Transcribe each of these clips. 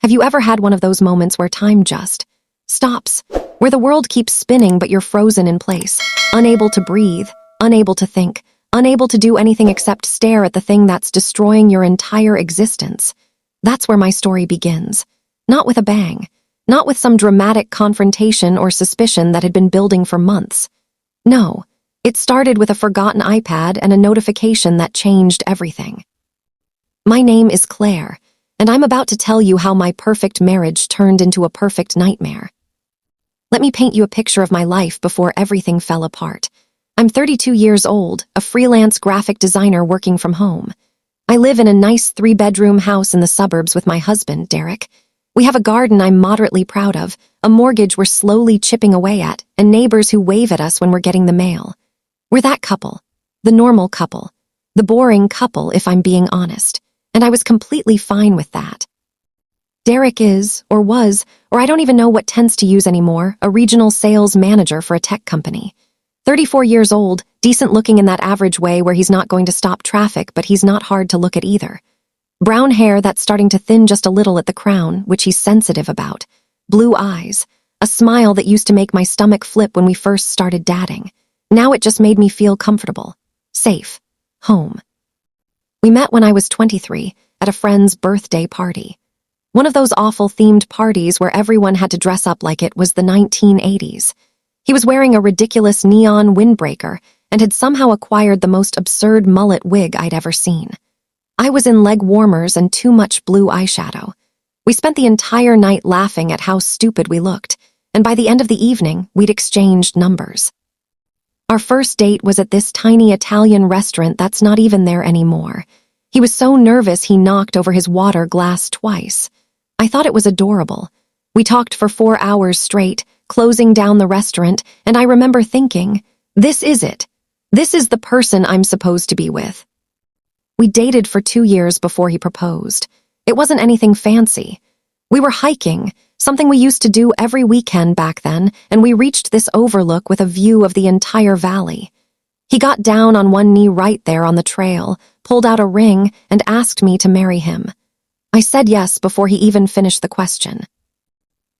Have you ever had one of those moments where time just stops, where the world keeps spinning but you're frozen in place, unable to breathe, unable to think, unable to do anything except stare at the thing that's destroying your entire existence? That's where my story begins. Not with a bang, not with some dramatic confrontation or suspicion that had been building for months. No, it started with a forgotten iPad and a notification that changed everything. My name is Claire, and I'm about to tell you how my perfect marriage turned into a perfect nightmare. Let me paint you a picture of my life before everything fell apart. I'm 32 years old, a freelance graphic designer working from home. I live in a nice 3-bedroom house in the suburbs with my husband, Derek. We have a garden I'm moderately proud of, a mortgage we're slowly chipping away at, and neighbors who wave at us when we're getting the mail. We're that couple. The normal couple. The boring couple, if I'm being honest. And I was completely fine with that. Derek is, or was, or I don't even know what tense to use anymore, a regional sales manager for a tech company. 34 years old, decent looking in that average way where he's not going to stop traffic, but he's not hard to look at either. Brown hair that's starting to thin just a little at the crown, which he's sensitive about. Blue eyes. A smile that used to make my stomach flip when we first started dating. Now it just made me feel comfortable. Safe. Home. We met when I was 23, at a friend's birthday party. One of those awful themed parties where everyone had to dress up like it was the 1980s. He was wearing a ridiculous neon windbreaker and had somehow acquired the most absurd mullet wig I'd ever seen. I was in leg warmers and too much blue eyeshadow. We spent the entire night laughing at how stupid we looked, and by the end of the evening, we'd exchanged numbers. Our first date was at this tiny Italian restaurant that's not even there anymore. He was so nervous he knocked over his water glass twice. I thought it was adorable. We talked for 4 hours straight, closing down the restaurant, and I remember thinking, this is it. This is the person I'm supposed to be with. We dated for 2 years before he proposed. It wasn't anything fancy. We were hiking, something we used to do every weekend back then, and we reached this overlook with a view of the entire valley. He got down on one knee right there on the trail, pulled out a ring, and asked me to marry him. I said yes before he even finished the question.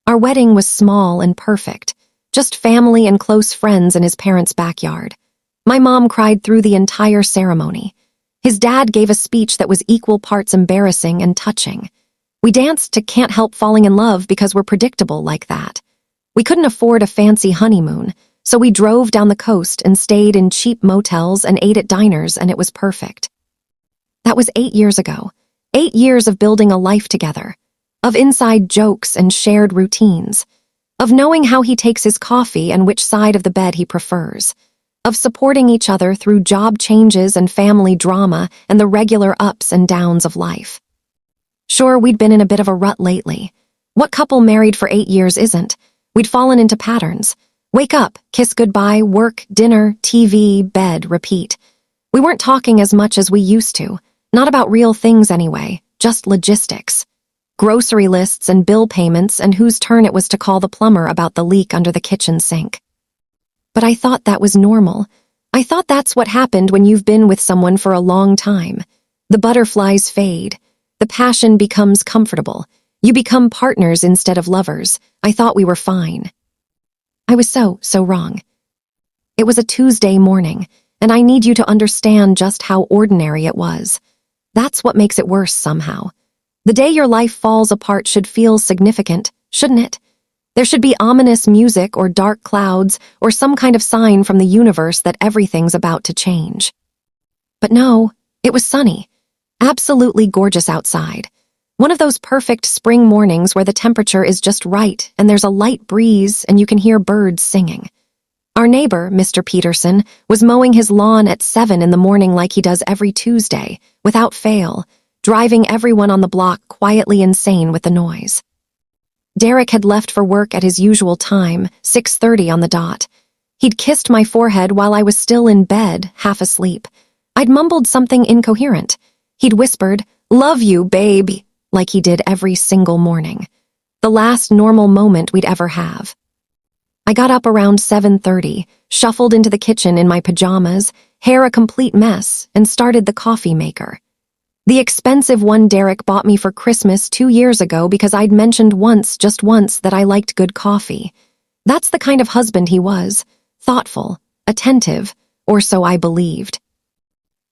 Our wedding was small and perfect, just family and close friends in his parents' backyard. My mom cried through the entire ceremony. His dad gave a speech that was equal parts embarrassing and touching. We danced to Can't Help Falling in Love because we're predictable like that. We couldn't afford a fancy honeymoon, so we drove down the coast and stayed in cheap motels and ate at diners, and it was perfect. That was 8 years ago. 8 years of building a life together. Of inside jokes and shared routines. Of knowing how he takes his coffee and which side of the bed he prefers. Of supporting each other through job changes and family drama and the regular ups and downs of life. Sure, we'd been in a bit of a rut lately. What couple married for 8 years isn't? We'd fallen into patterns. Wake up, kiss goodbye, work, dinner, TV, bed, repeat. We weren't talking as much as we used to. Not about real things anyway, just logistics. Grocery lists and bill payments and whose turn it was to call the plumber about the leak under the kitchen sink. But I thought that was normal. I thought that's what happened when you've been with someone for a long time. The butterflies fade. The passion becomes comfortable. You become partners instead of lovers. I thought we were fine. I was so wrong. It was a Tuesday morning, and I need you to understand just how ordinary it was. That's what makes it worse somehow. The day your life falls apart should feel significant, shouldn't it? There should be ominous music or dark clouds or some kind of sign from the universe that everything's about to change. But no, it was sunny. Absolutely gorgeous outside. One of those perfect spring mornings where the temperature is just right and there's a light breeze and you can hear birds singing. Our neighbor, Mr. Peterson, was mowing his lawn at 7 in the morning like he does every Tuesday, without fail, driving everyone on the block quietly insane with the noise. Derek had left for work at his usual time, 6:30 on the dot. He'd kissed my forehead while I was still in bed, half asleep. I'd mumbled something incoherent. He'd whispered, "Love you, babe," like he did every single morning. The last normal moment we'd ever have. I got up around 7:30, shuffled into the kitchen in my pajamas, hair a complete mess, and started the coffee maker. The expensive one Derek bought me for Christmas 2 years ago because I'd mentioned once, just once, that I liked good coffee. That's the kind of husband he was. Thoughtful, attentive, or so I believed.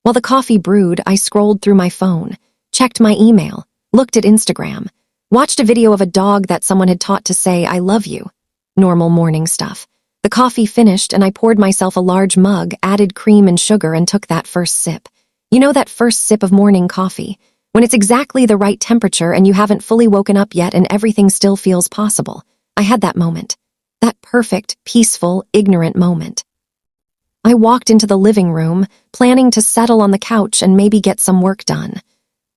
While the coffee brewed, I scrolled through my phone, checked my email, looked at Instagram, watched a video of a dog that someone had taught to say, "I love you." Normal morning stuff. The coffee finished and I poured myself a large mug, added cream and sugar, and took that first sip. You know, that first sip of morning coffee, when it's exactly the right temperature and you haven't fully woken up yet and everything still feels possible. I had that moment. That perfect, peaceful, ignorant moment. I walked into the living room, planning to settle on the couch and maybe get some work done.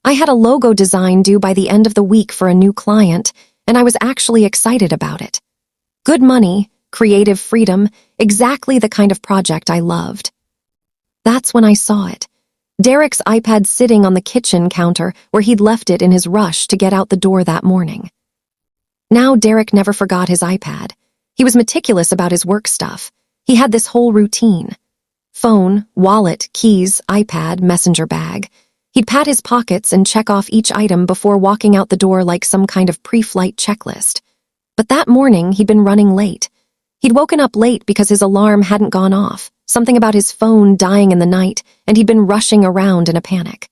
I had a logo design due by the end of the week for a new client, and I was actually excited about it. Good money, creative freedom, exactly the kind of project I loved. That's when I saw it. Derek's iPad sitting on the kitchen counter where he'd left it in his rush to get out the door that morning. Now Derek never forgot his iPad. He was meticulous about his work stuff. He had this whole routine. Phone, wallet, keys, iPad, messenger bag. He'd pat his pockets and check off each item before walking out the door like some kind of pre-flight checklist. But that morning, he'd been running late. He'd woken up late because his alarm hadn't gone off, something about his phone dying in the night, and he'd been rushing around in a panic.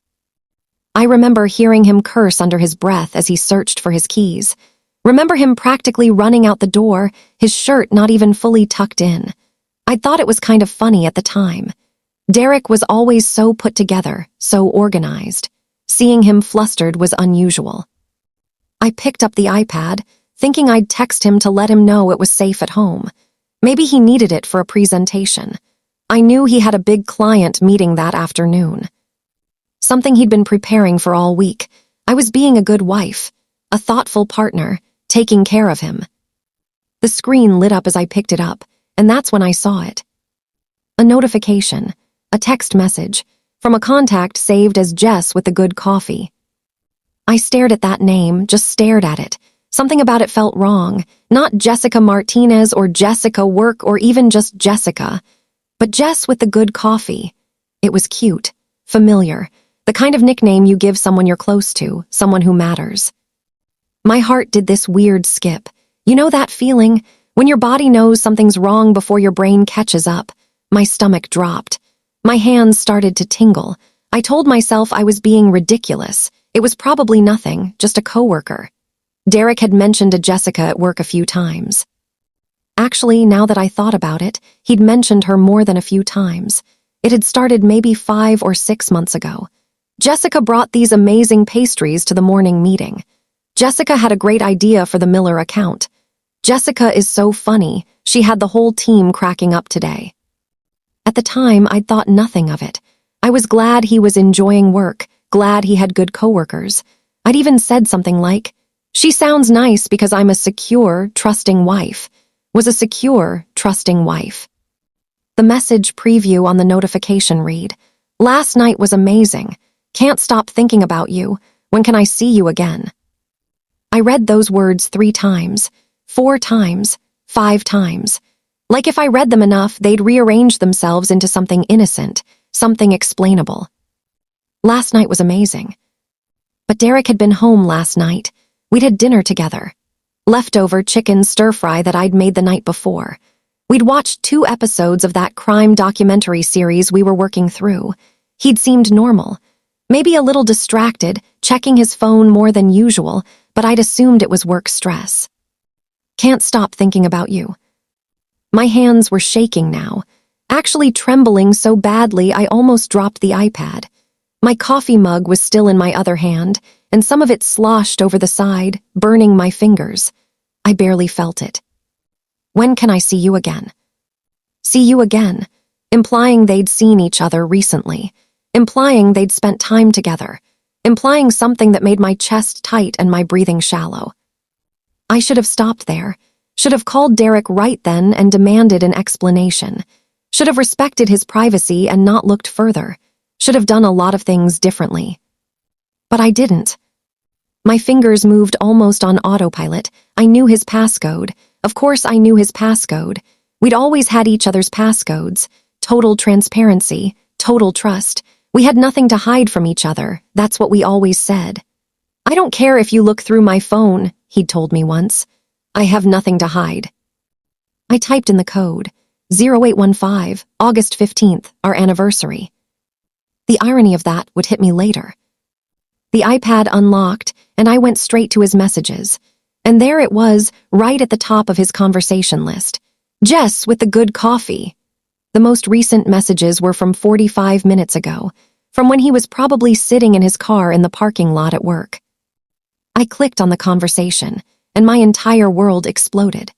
I remember hearing him curse under his breath as he searched for his keys. Remember him practically running out the door, his shirt not even fully tucked in. I thought it was kind of funny at the time. Derek was always so put together, so organized. Seeing him flustered was unusual. I picked up the iPad, thinking I'd text him to let him know it was safe at home. Maybe he needed it for a presentation. I knew he had a big client meeting that afternoon. Something he'd been preparing for all week. I was being a good wife, a thoughtful partner, taking care of him. The screen lit up as I picked it up, and that's when I saw it. A notification, a text message, from a contact saved as Jess with the good coffee. I stared at that name, just stared at it. Something about it felt wrong. Not Jessica Martinez or Jessica Work or even just Jessica, but Jess with the good coffee. It was cute, familiar, the kind of nickname you give someone you're close to, someone who matters. My heart did this weird skip. You know that feeling? When your body knows something's wrong before your brain catches up. My stomach dropped. My hands started to tingle. I told myself I was being ridiculous. It was probably nothing, just a coworker. Derek had mentioned a Jessica at work a few times. Actually, now that I thought about it, he'd mentioned her more than a few times. It had started maybe 5 or 6 months ago. Jessica brought these amazing pastries to the morning meeting. Jessica had a great idea for the Miller account. Jessica is so funny, she had the whole team cracking up today. At the time, I'd thought nothing of it. I was glad he was enjoying work, glad he had good coworkers. I'd even said something like, "She sounds nice because I'm a secure, trusting wife." Was a secure, trusting wife. The message preview on the notification read, "Last night was amazing. Can't stop thinking about you. When can I see you again?" I read those words 3 times, 4 times, 5 times. Like if I read them enough, they'd rearrange themselves into something innocent, something explainable. Last night was amazing. But Derek had been home last night. We'd had dinner together. Leftover chicken stir-fry that I'd made the night before. We'd watched 2 episodes of that crime documentary series we were working through. He'd seemed normal. Maybe a little distracted, checking his phone more than usual, but I'd assumed it was work stress. Can't stop thinking about you. My hands were shaking now, actually trembling so badly I almost dropped the iPad. My coffee mug was still in my other hand, and some of it sloshed over the side, burning my fingers. I barely felt it. When can I see you again? See you again, implying they'd seen each other recently, implying they'd spent time together, implying something that made my chest tight and my breathing shallow. I should have stopped there, should have called Derek right then and demanded an explanation, should have respected his privacy and not looked further, should have done a lot of things differently. But I didn't. My fingers moved almost on autopilot. I knew his passcode. Of course I knew his passcode. We'd always had each other's passcodes. Total transparency, total trust. We had nothing to hide from each other. That's what we always said. I don't care if you look through my phone, he'd told me once. I have nothing to hide. I typed in the code, 0815, August 15th, our anniversary. The irony of that would hit me later. The iPad unlocked, and I went straight to his messages. And there it was, right at the top of his conversation list. Jess with the good coffee. The most recent messages were from 45 minutes ago, from when he was probably sitting in his car in the parking lot at work. I clicked on the conversation, and my entire world exploded.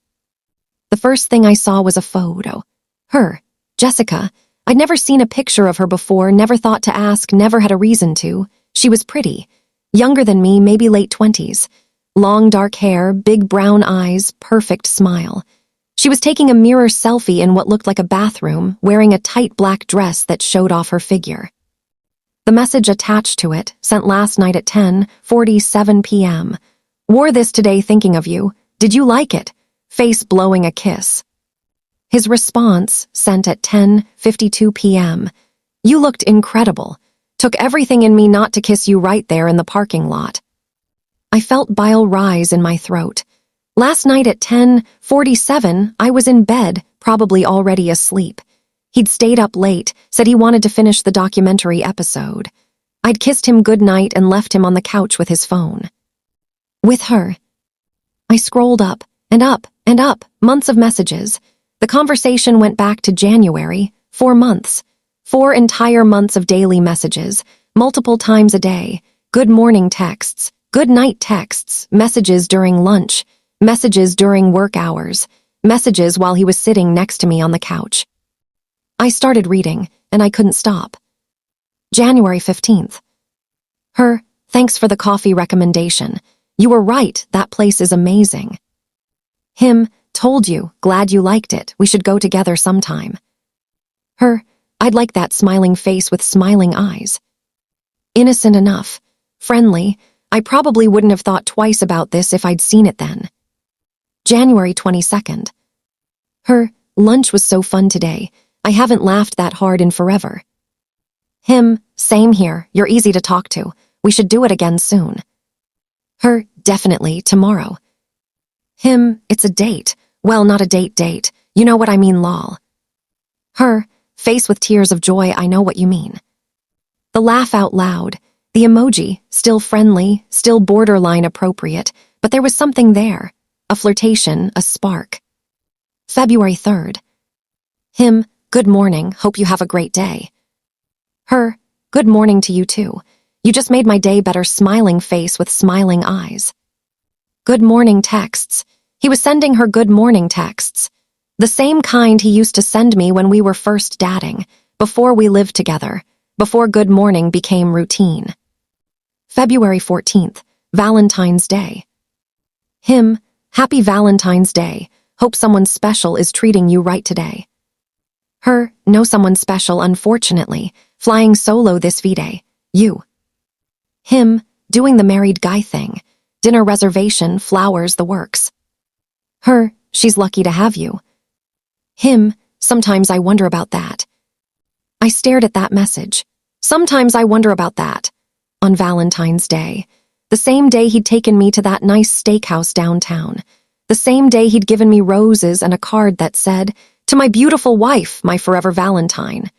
The first thing I saw was a photo. Her, Jessica. I'd never seen a picture of her before, never thought to ask, never had a reason to. She was pretty. Younger than me, maybe late 20s. Long dark hair, big brown eyes, perfect smile. She was taking a mirror selfie in what looked like a bathroom, wearing a tight black dress that showed off her figure. The message attached to it, sent last night at 10:47 p.m. Wore this today thinking of you. Did you like it? Face blowing a kiss. His response, sent at 10:52 p.m. You looked incredible. Took everything in me not to kiss you right there in the parking lot. I felt bile rise in my throat. Last night at 10:47, I was in bed, probably already asleep. He'd stayed up late, said he wanted to finish the documentary episode. I'd kissed him goodnight and left him on the couch with his phone. With her. I scrolled up, and up, and up, months of messages. The conversation went back to January, 4 months. 4 entire months of daily messages, multiple times a day, good morning texts, good night texts, messages during lunch, messages during work hours, messages while he was sitting next to me on the couch. I started reading, and I couldn't stop. January 15th. Her, thanks for the coffee recommendation. You were right, that place is amazing. Him, told you, glad you liked it, we should go together sometime. Her, I'd like that smiling face with smiling eyes. Innocent enough, friendly, I probably wouldn't have thought twice about this if I'd seen it then. January 22nd. Her, lunch was so fun today. I haven't laughed that hard in forever. Him, same here, you're easy to talk to. We should do it again soon. Her, definitely, tomorrow. Him, it's a date. Well, not a date. You know what I mean, lol. Her, face with tears of joy, I know what you mean. The laugh out loud, the emoji, still friendly, still borderline appropriate, but there was something there. A flirtation, a spark. February 3rd. Him, good morning, hope you have a great day. Her, good morning to you too. You just made my day better, smiling face with smiling eyes. Good morning texts. He was sending her good morning texts. The same kind he used to send me when we were first dating, before we lived together, before good morning became routine. February 14th, Valentine's Day. Him, happy Valentine's Day. Hope someone special is treating you right today. Her, no someone special, unfortunately, flying solo this V-Day. You. Him, doing the married guy thing. Dinner reservation, flowers, the works. Her, she's lucky to have you. Him, sometimes I wonder about that. I stared at that message. Sometimes I wonder about that. On Valentine's Day. The same day he'd taken me to that nice steakhouse downtown. The same day he'd given me roses and a card that said, "To my beautiful wife, my forever Valentine."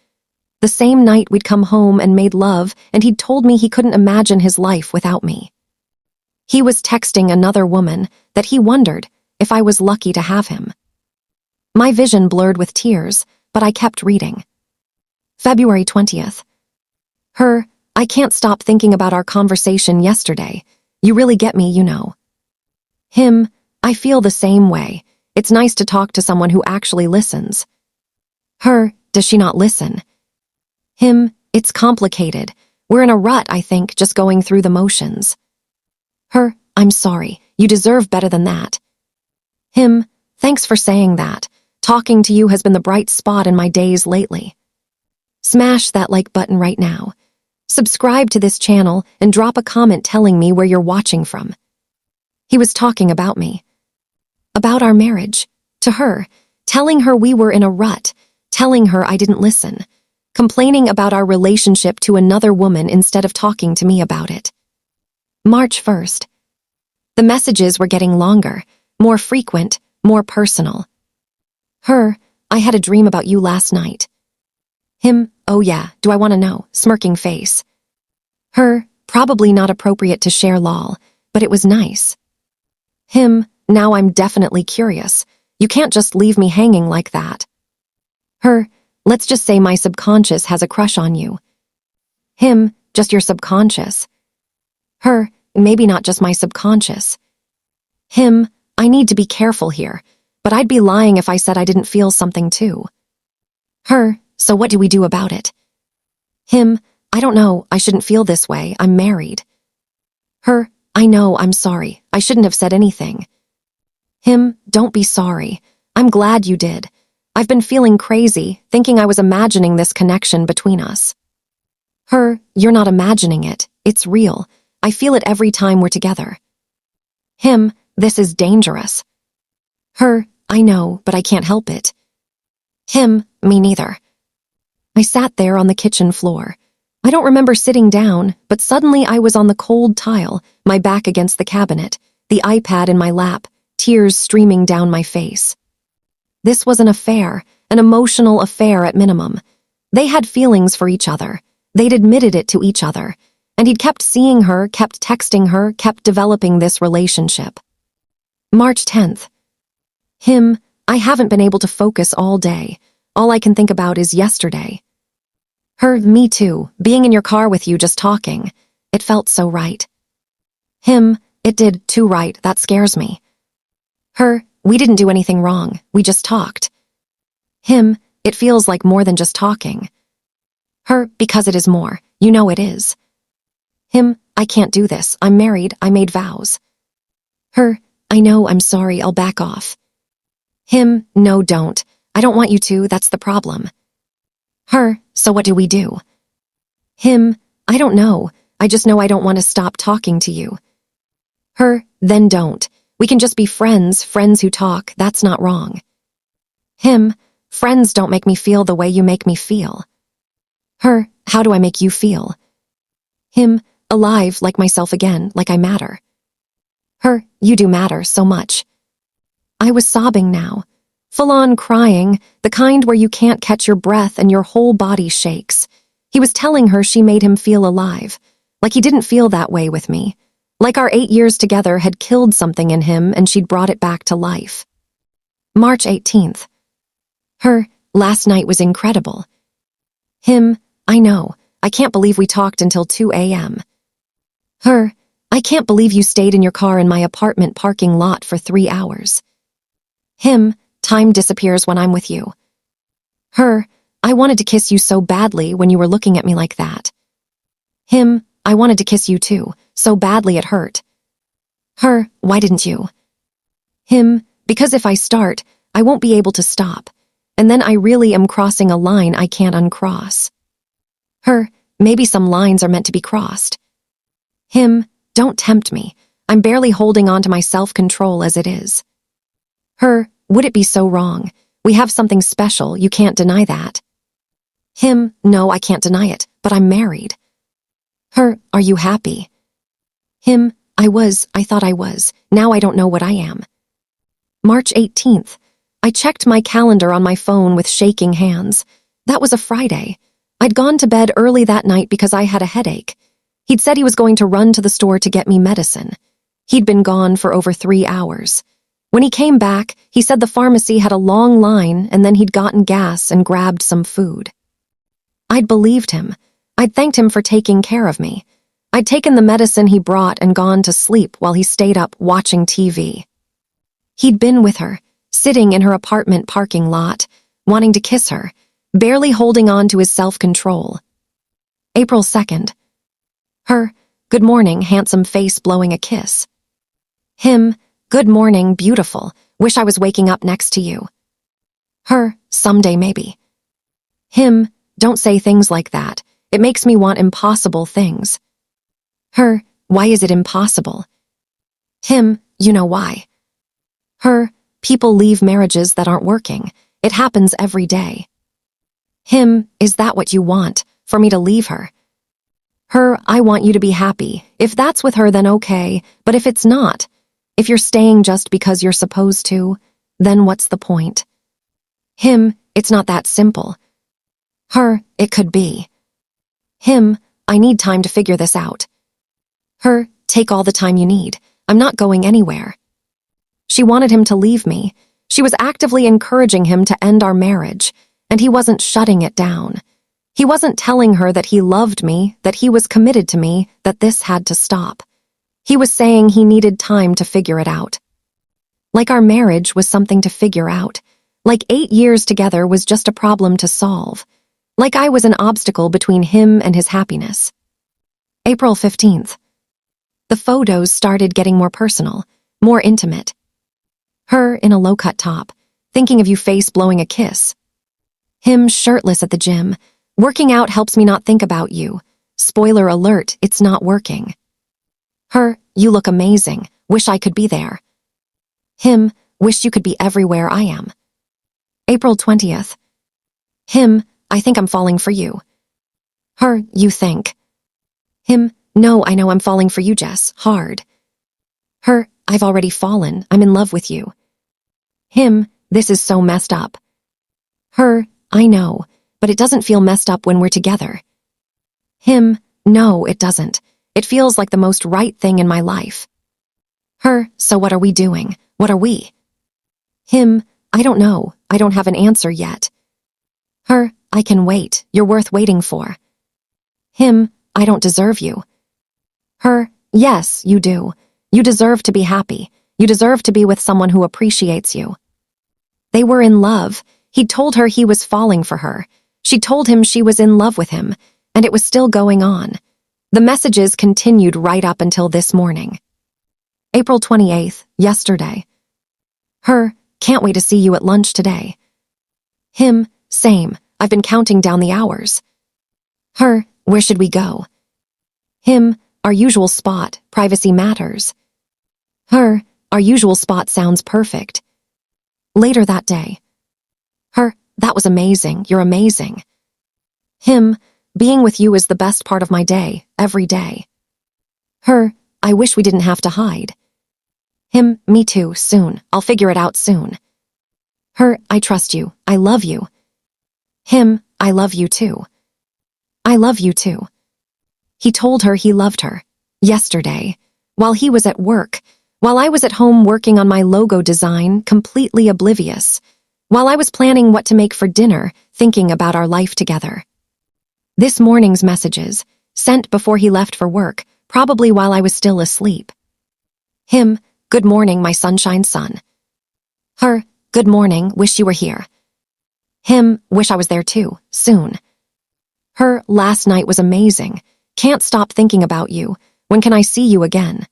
The same night we'd come home and made love, and he'd told me he couldn't imagine his life without me. He was texting another woman that he wondered if I was lucky to have him. My vision blurred with tears, but I kept reading. February 20th. Her, I can't stop thinking about our conversation yesterday. You really get me, you know. Him, I feel the same way. It's nice to talk to someone who actually listens. Her, does she not listen? Him, it's complicated. We're in a rut, I think, just going through the motions. Her, I'm sorry. You deserve better than that. Him, thanks for saying that. Talking to you has been the bright spot in my days lately. Smash that like button right now. Subscribe to this channel and drop a comment telling me where you're watching from. He was talking about me. About our marriage. To her. Telling her we were in a rut. Telling her I didn't listen. complaining about our relationship to another woman instead of talking to me about it. March 1st. The messages were getting longer, more frequent, more personal. Her, I had a dream about you last night. Him, oh yeah, do I want to know, smirking face. Her, probably not appropriate to share lol, but it was nice. Him, now I'm definitely curious. You can't just leave me hanging like that. Her, let's just say my subconscious has a crush on you. Him, just your subconscious. Her, maybe not just my subconscious. Him, I need to be careful here, but I'd be lying if I said I didn't feel something too. Her, so what do we do about it? Him, I don't know, I shouldn't feel this way, I'm married. Her, I know, I'm sorry, I shouldn't have said anything. Him, don't be sorry. I'm glad you did. I've been feeling crazy, thinking I was imagining this connection between us. Her, you're not imagining it, it's real. I feel it every time we're together. Him, this is dangerous. Her, I know, but I can't help it. Him, me neither. I sat there on the kitchen floor. I don't remember sitting down, but suddenly I was on the cold tile, my back against the cabinet, the iPad in my lap, tears streaming down my face. This was an affair, an emotional affair at minimum. They had feelings for each other. They'd admitted it to each other. And he'd kept seeing her, kept texting her, kept developing this relationship. March 10th. Him, I haven't been able to focus all day. All I can think about is yesterday. Her, me too, being in your car with you just talking. It felt so right. Him, it did too right, that scares me. Her, we didn't do anything wrong, we just talked. Him, it feels like more than just talking. Her, because it is more, you know it is. Him, I can't do this, I'm married, I made vows. Her, I know, I'm sorry, I'll back off. Him, no don't, I don't want you to, that's the problem. Her, so what do we do? Him, I don't know, I just know I don't want to stop talking to you. Her, then don't. We can just be friends, friends who talk, that's not wrong. Him, friends don't make me feel the way you make me feel. Her, how do I make you feel? Him, alive, like myself again, like I matter. Her, you do matter so much. I was sobbing now, full-on crying, the kind where you can't catch your breath and your whole body shakes. He was telling her she made him feel alive, like he didn't feel that way with me. Like our 8 years together had killed something in him and she'd brought it back to life. March 18th. Her, last night was incredible. Him, I know, I can't believe we talked until 2 a.m. Her, I can't believe you stayed in your car in my apartment parking lot for 3 hours. Him, time disappears when I'm with you. Her, I wanted to kiss you so badly when you were looking at me like that. Him, I wanted to kiss you too, so badly it hurt. Her, why didn't you? Him, because if I start, I won't be able to stop, and then I really am crossing a line I can't uncross. Her, maybe some lines are meant to be crossed. Him, don't tempt me. I'm barely holding on to my self-control as it is. Her, would it be so wrong? We have something special, you can't deny that. Him, no, I can't deny it, but I'm married. Her, are you happy? Him, I thought I was, now I don't know what I am. March 18th. I checked my calendar on my phone with shaking hands. That was a Friday. I'd gone to bed early that night because I had a headache. He'd said he was going to run to the store to get me medicine. He'd been gone for over 3 hours. When he came back, he said the pharmacy had a long line and then he'd gotten gas and grabbed some food. I'd believed him. I'd thanked him for taking care of me. I'd taken the medicine he brought and gone to sleep while he stayed up watching TV. He'd been with her, sitting in her apartment parking lot, wanting to kiss her, barely holding on to his self-control. April 2nd. Her, good morning, handsome face blowing a kiss. Him, good morning, beautiful, wish I was waking up next to you. Her, someday maybe. Him, don't say things like that. It makes me want impossible things. Her, why is it impossible? Him, you know why. Her, people leave marriages that aren't working. It happens every day. Him, is that what you want? For me to leave her? Her, I want you to be happy. If that's with her, then okay. But if it's not, if you're staying just because you're supposed to, then what's the point? Him, it's not that simple. Her, it could be. Him, I need time to figure this out. Her, take all the time you need. I'm not going anywhere. She wanted him to leave me. She was actively encouraging him to end our marriage, and he wasn't shutting it down. He wasn't telling her that he loved me, that he was committed to me, that this had to stop. He was saying he needed time to figure it out. Like our marriage was something to figure out. Like 8 years together was just a problem to solve. Like I was an obstacle between him and his happiness. April 15th. The photos started getting more personal, more intimate. Her in a low-cut top, thinking of you face blowing a kiss. Him shirtless at the gym. Working out helps me not think about you. Spoiler alert, it's not working. Her, you look amazing. Wish I could be there. Him, wish you could be everywhere I am. April 20th. Him, I think I'm falling for you. Her, you think. Him, no, I know I'm falling for you, Jess, hard. Her, I've already fallen. I'm in love with you. Him, this is so messed up. Her, I know, but it doesn't feel messed up when we're together. Him, no, it doesn't. It feels like the most right thing in my life. Her, so what are we doing? What are we? Him, I don't know. I don't have an answer yet. Her, I can wait. You're worth waiting for. Him, I don't deserve you. Her, yes, you do. You deserve to be happy. You deserve to be with someone who appreciates you. They were in love. He'd told her he was falling for her. She told him she was in love with him, and it was still going on. The messages continued right up until this morning. April 28th, yesterday. Her, can't wait to see you at lunch today. Him, same. I've been counting down the hours. Her, where should we go? Him, our usual spot. Privacy matters. Her, our usual spot sounds perfect. Later that day. Her, that was amazing. You're amazing. Him, being with you is the best part of my day, every day. Her, I wish we didn't have to hide. Him, me too, soon. I'll figure it out soon. Her, I trust you. I love you. Him, I love you too. I love you too. He told her he loved her. Yesterday, while he was at work, while I was at home working on my logo design, completely oblivious, while I was planning what to make for dinner, thinking about our life together. This morning's messages, sent before he left for work, probably while I was still asleep. Him, good morning, my sunshine son. Her, good morning, wish you were here. Him, wish I was there too, soon. Her, last night was amazing. Can't stop thinking about you. When can I see you again?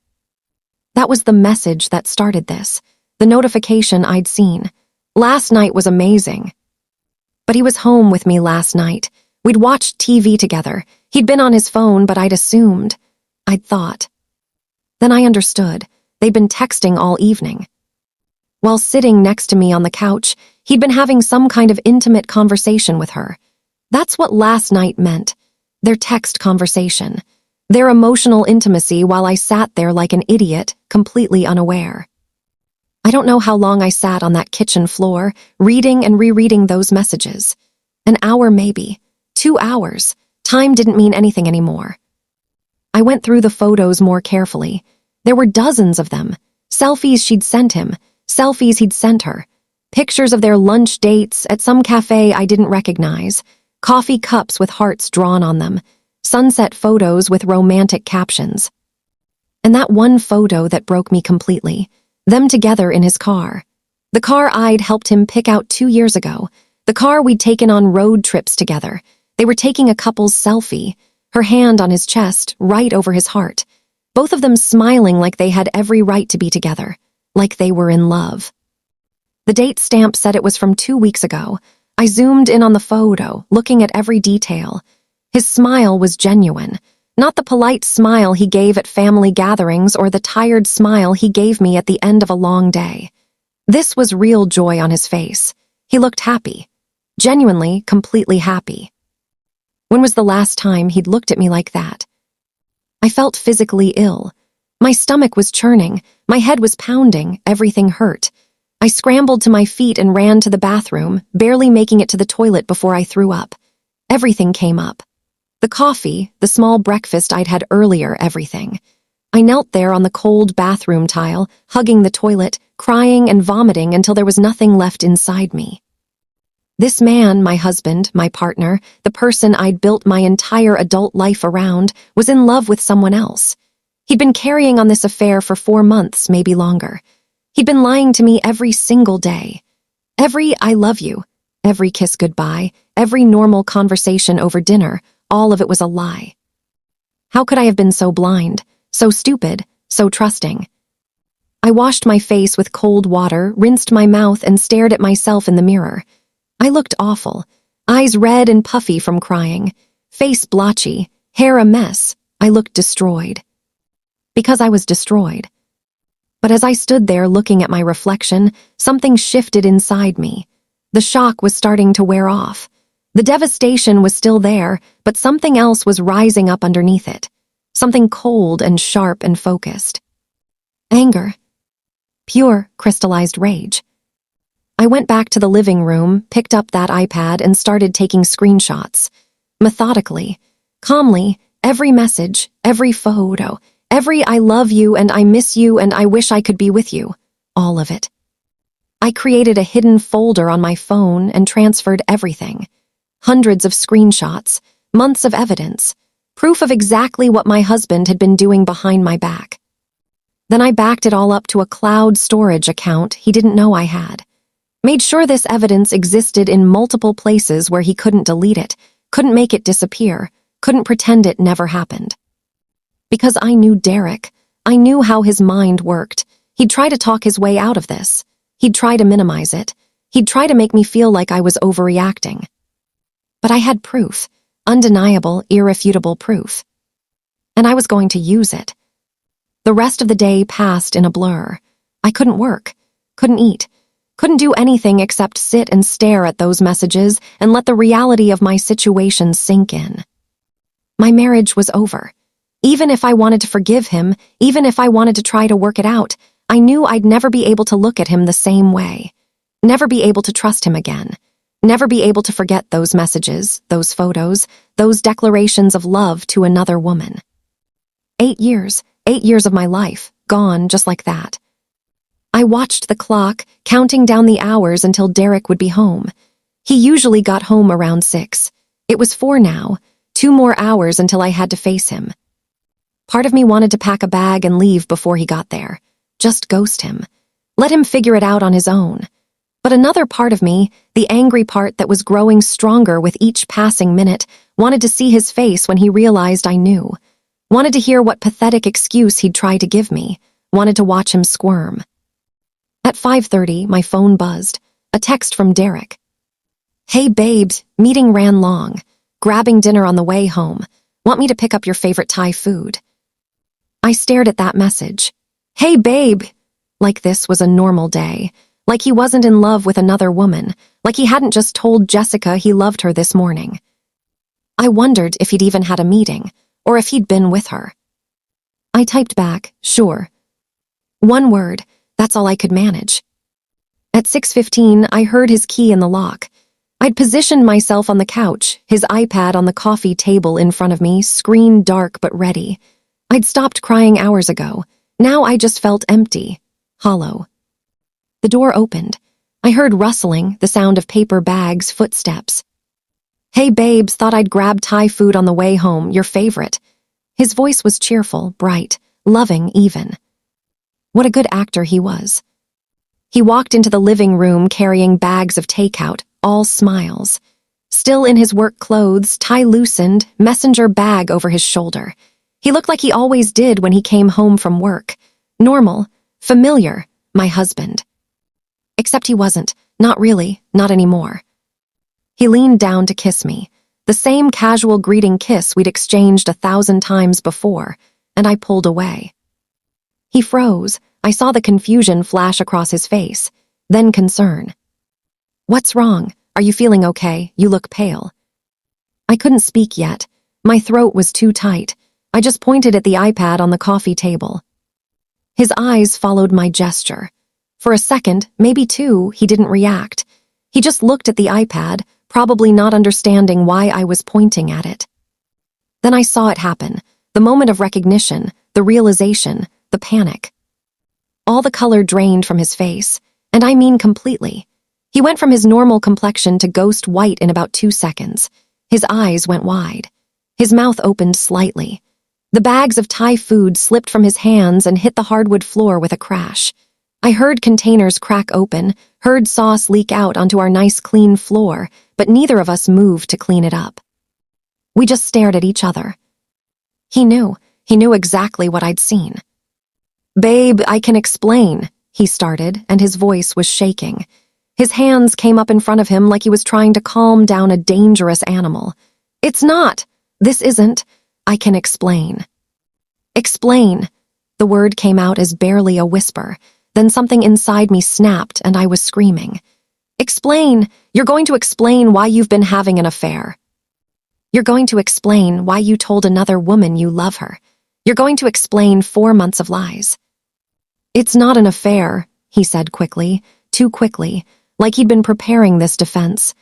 That was the message that started this, the notification I'd seen. Last night was amazing. But he was home with me last night. We'd watched TV together. He'd been on his phone, but I'd assumed. I'd thought. Then I understood. They'd been texting all evening. While sitting next to me on the couch, he'd been having some kind of intimate conversation with her. That's what last night meant. Their text conversation. Their emotional intimacy while I sat there like an idiot, completely unaware. I don't know how long I sat on that kitchen floor, reading and rereading those messages. An hour maybe. 2 hours. Time didn't mean anything anymore. I went through the photos more carefully. There were dozens of them. Selfies she'd sent him. Selfies he'd sent her. Pictures of their lunch dates at some cafe I didn't recognize. Coffee cups with hearts drawn on them. Sunset photos with romantic captions. And that one photo that broke me completely. Them together in his car. The car I'd helped him pick out 2 years ago. The car we'd taken on road trips together. They were taking a couple's selfie. Her hand on his chest, right over his heart. Both of them smiling like they had every right to be together. Like they were in love. The date stamp said it was from 2 weeks ago. I zoomed in on the photo, looking at every detail. His smile was genuine. Not the polite smile he gave at family gatherings or the tired smile he gave me at the end of a long day. This was real joy on his face. He looked happy. Genuinely, completely happy. When was the last time he'd looked at me like that? I felt physically ill. My stomach was churning, my head was pounding, everything hurt. I scrambled to my feet and ran to the bathroom, barely making it to the toilet before I threw up. Everything came up. The coffee, the small breakfast I'd had earlier, everything. I knelt there on the cold bathroom tile, hugging the toilet, crying and vomiting until there was nothing left inside me. This man, my husband, my partner, the person I'd built my entire adult life around, was in love with someone else. He'd been carrying on this affair for 4 months, maybe longer. He'd been lying to me every single day. Every "I love you," every kiss goodbye, every normal conversation over dinner, all of it was a lie. How could I have been so blind, so stupid, so trusting? I washed my face with cold water, rinsed my mouth, and stared at myself in the mirror. I looked awful, eyes red and puffy from crying, face blotchy, hair a mess. I looked destroyed. Because I was destroyed. But as I stood there looking at my reflection, something shifted inside me. The shock was starting to wear off. The devastation was still there, but something else was rising up underneath it. Something cold and sharp and focused. Anger. Pure, crystallized rage. I went back to the living room, picked up that iPad, and started taking screenshots. Methodically, calmly, every message, every photo, every "I love you" and "I miss you" and "I wish I could be with you." All of it. I created a hidden folder on my phone and transferred everything. Hundreds of screenshots, months of evidence, proof of exactly what my husband had been doing behind my back. Then I backed it all up to a cloud storage account he didn't know I had. Made sure this evidence existed in multiple places where he couldn't delete it, couldn't make it disappear, couldn't pretend it never happened. Because I knew Derek, I knew how his mind worked. He'd try to talk his way out of this. He'd try to minimize it. He'd try to make me feel like I was overreacting. But I had proof, undeniable, irrefutable proof. And I was going to use it. The rest of the day passed in a blur. I couldn't work, couldn't eat, couldn't do anything except sit and stare at those messages and let the reality of my situation sink in. My marriage was over. Even if I wanted to forgive him, even if I wanted to try to work it out, I knew I'd never be able to look at him the same way. Never be able to trust him again. Never be able to forget those messages, those photos, those declarations of love to another woman. 8 years of my life, gone just like that. I watched the clock, counting down the hours until Derek would be home. He usually got home around 6. It was 4 now, 2 more hours until I had to face him. Part of me wanted to pack a bag and leave before he got there. Just ghost him. Let him figure it out on his own. But another part of me, the angry part that was growing stronger with each passing minute, wanted to see his face when he realized I knew. Wanted to hear what pathetic excuse he'd try to give me. Wanted to watch him squirm. At 5:30, my phone buzzed. A text from Derek. "Hey babes, meeting ran long. Grabbing dinner on the way home. Want me to pick up your favorite Thai food?" I stared at that message. Hey babe! Like this was a normal day. Like he wasn't in love with another woman. Like he hadn't just told Jessica he loved her this morning. I wondered if he'd even had a meeting, or if he'd been with her. I typed back, sure. One word, that's all I could manage. At 6:15, I heard his key in the lock. I'd positioned myself on the couch, his iPad on the coffee table in front of me, screen dark but ready. I'd stopped crying hours ago. Now I just felt empty, hollow. The door opened. I heard rustling, the sound of paper bags, footsteps. Hey babes, thought I'd grab Thai food on the way home, your favorite. His voice was cheerful, bright, loving even. What a good actor he was. He walked into the living room carrying bags of takeout, all smiles. Still in his work clothes, tie loosened, messenger bag over his shoulder. He looked like he always did when he came home from work. Normal, familiar, my husband. Except he wasn't, not really, not anymore. He leaned down to kiss me, the same casual greeting kiss we'd exchanged 1,000 times before, and I pulled away. He froze. I saw the confusion flash across his face, then concern. What's wrong? Are you feeling okay? You look pale." I couldn't speak yet. My throat was too tight. I just pointed at the iPad on the coffee table. His eyes followed my gesture. For a second, maybe two, he didn't react. He just looked at the iPad, probably not understanding why I was pointing at it. Then I saw it happen, the moment of recognition, the realization, the panic. All the color drained from his face, and I mean completely. He went from his normal complexion to ghost white in about 2 seconds. His eyes went wide. His mouth opened slightly. The bags of Thai food slipped from his hands and hit the hardwood floor with a crash. I heard containers crack open, heard sauce leak out onto our nice clean floor, but neither of us moved to clean it up. We just stared at each other. He knew exactly what I'd seen. "Babe, I can explain," he started, and his voice was shaking. His hands came up in front of him like he was trying to calm down a dangerous animal. "It's not. This isn't. I can explain." Explain. The word came out as barely a whisper. Then something inside me snapped and I was screaming. "Explain. You're going to explain why you've been having an affair. You're going to explain why you told another woman you love her. You're going to explain 4 months of lies." "It's not an affair," he said quickly, too quickly, like he'd been preparing this defense.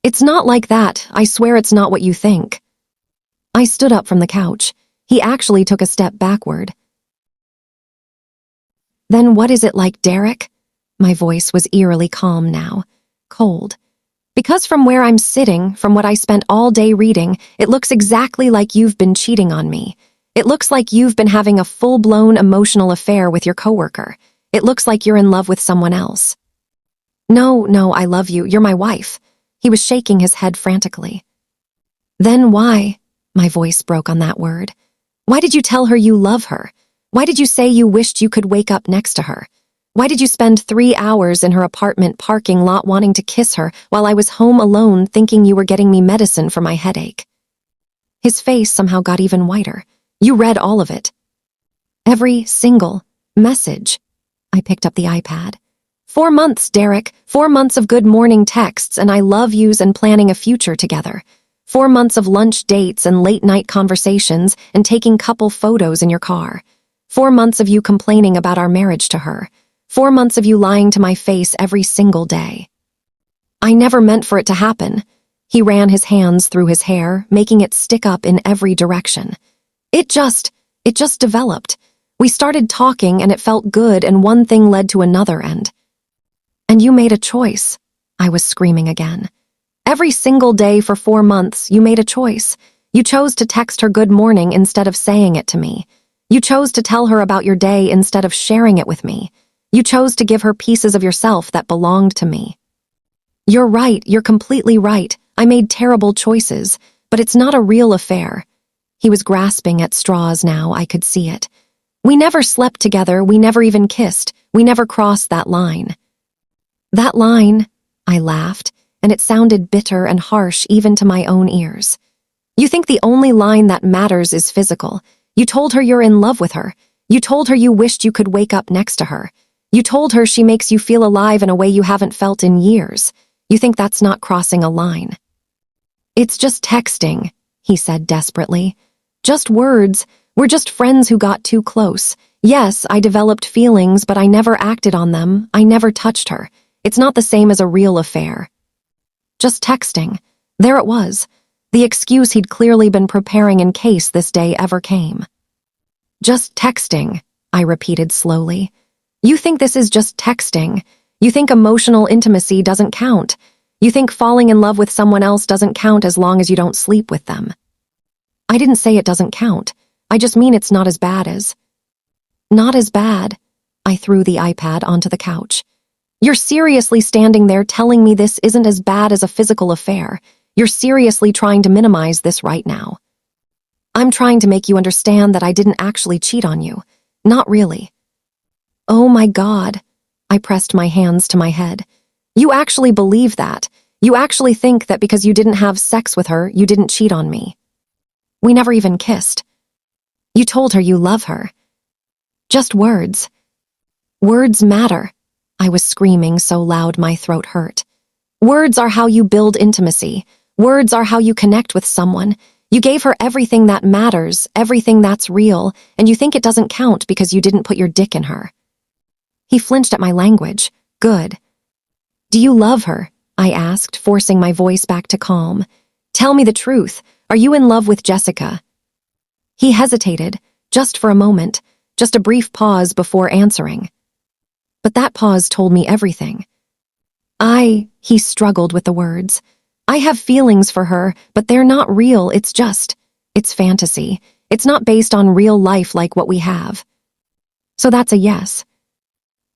"It's not like that. I swear it's not what you think." I stood up from the couch. He actually took a step backward. "Then what is it like, Derek?" My voice was eerily calm now, cold. "Because from where I'm sitting, from what I spent all day reading, it looks exactly like you've been cheating on me. It looks like you've been having a full-blown emotional affair with your coworker. It looks like you're in love with someone else." No, I love you. You're my wife." He was shaking his head frantically. "Then why?" My voice broke on that word. "Why did you tell her you love her? Why did you say you wished you could wake up next to her? Why did you spend 3 hours in her apartment parking lot wanting to kiss her while I was home alone thinking you were getting me medicine for my headache?" His face somehow got even whiter. "You read all of it." "Every single message." I picked up the iPad. 4 months, Derek. 4 months of good morning texts and I love yous and planning a future together. 4 months of lunch dates and late-night conversations and taking couple photos in your car. 4 months of you complaining about our marriage to her. 4 months of you lying to my face every single day. I never meant for it to happen." He ran his hands through his hair, making it stick up in every direction. It just developed. We started talking and it felt good and one thing led to another and you made a choice." I was screaming again. "Every single day for 4 months, you made a choice. You chose to text her good morning instead of saying it to me. You chose to tell her about your day instead of sharing it with me. You chose to give her pieces of yourself that belonged to me." "You're right, you're completely right. I made terrible choices, but it's not a real affair." He was grasping at straws now, I could see it. "We never slept together, we never even kissed, we never crossed that line." "That line," I laughed, and it sounded bitter and harsh even to my own ears. "You think the only line that matters is physical. You told her you're in love with her. You told her you wished you could wake up next to her. You told her she makes you feel alive in a way you haven't felt in years. You think that's not crossing a line." "It's just texting," he said desperately. "Just words. We're just friends who got too close. Yes, I developed feelings, but I never acted on them. I never touched her. It's not the same as a real affair." Just texting. There it was. The excuse he'd clearly been preparing in case this day ever came. "Just texting," I repeated slowly. "You think this is just texting. You think emotional intimacy doesn't count. You think falling in love with someone else doesn't count as long as you don't sleep with them." "I didn't say it doesn't count. I just mean it's not as bad as..." "Not as bad." I threw the iPad onto the couch. "You're seriously standing there telling me this isn't as bad as a physical affair. You're seriously trying to minimize this right now." "I'm trying to make you understand that I didn't actually cheat on you. Not really." "Oh my God." I pressed my hands to my head. "You actually believe that. You actually think that because you didn't have sex with her, you didn't cheat on me. We never even kissed. You told her you love her. Just words. Words matter." I was screaming so loud my throat hurt. Words are how you build intimacy. Words are how you connect with someone. You gave her everything that matters, everything that's real, and you think it doesn't count because you didn't put your dick in her. He flinched at my language. Good. Do you love her? I asked, forcing my voice back to calm. Tell me the truth. Are you in love with Jessica? He hesitated, just for a moment, just a brief pause before answering. But that pause told me everything. He struggled with the words. I have feelings for her, but they're not real, it's fantasy. It's not based on real life like what we have. So that's a yes.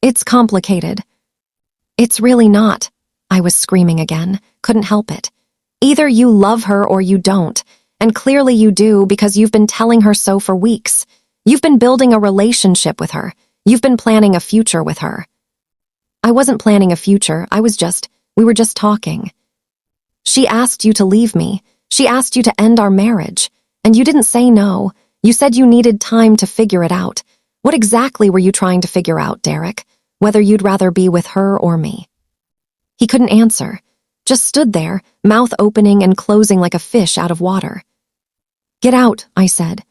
It's complicated. It's really not. I was screaming again, couldn't help it. Either you love her or you don't, and clearly you do because you've been telling her so for weeks. You've been building a relationship with her. You've been planning a future with her. I wasn't planning a future, we were just talking. She asked you to leave me. She asked you to end our marriage. And you didn't say no. You said you needed time to figure it out. What exactly were you trying to figure out, Derek? Whether you'd rather be with her or me? He couldn't answer. Just stood there, mouth opening and closing like a fish out of water. Get out, I said.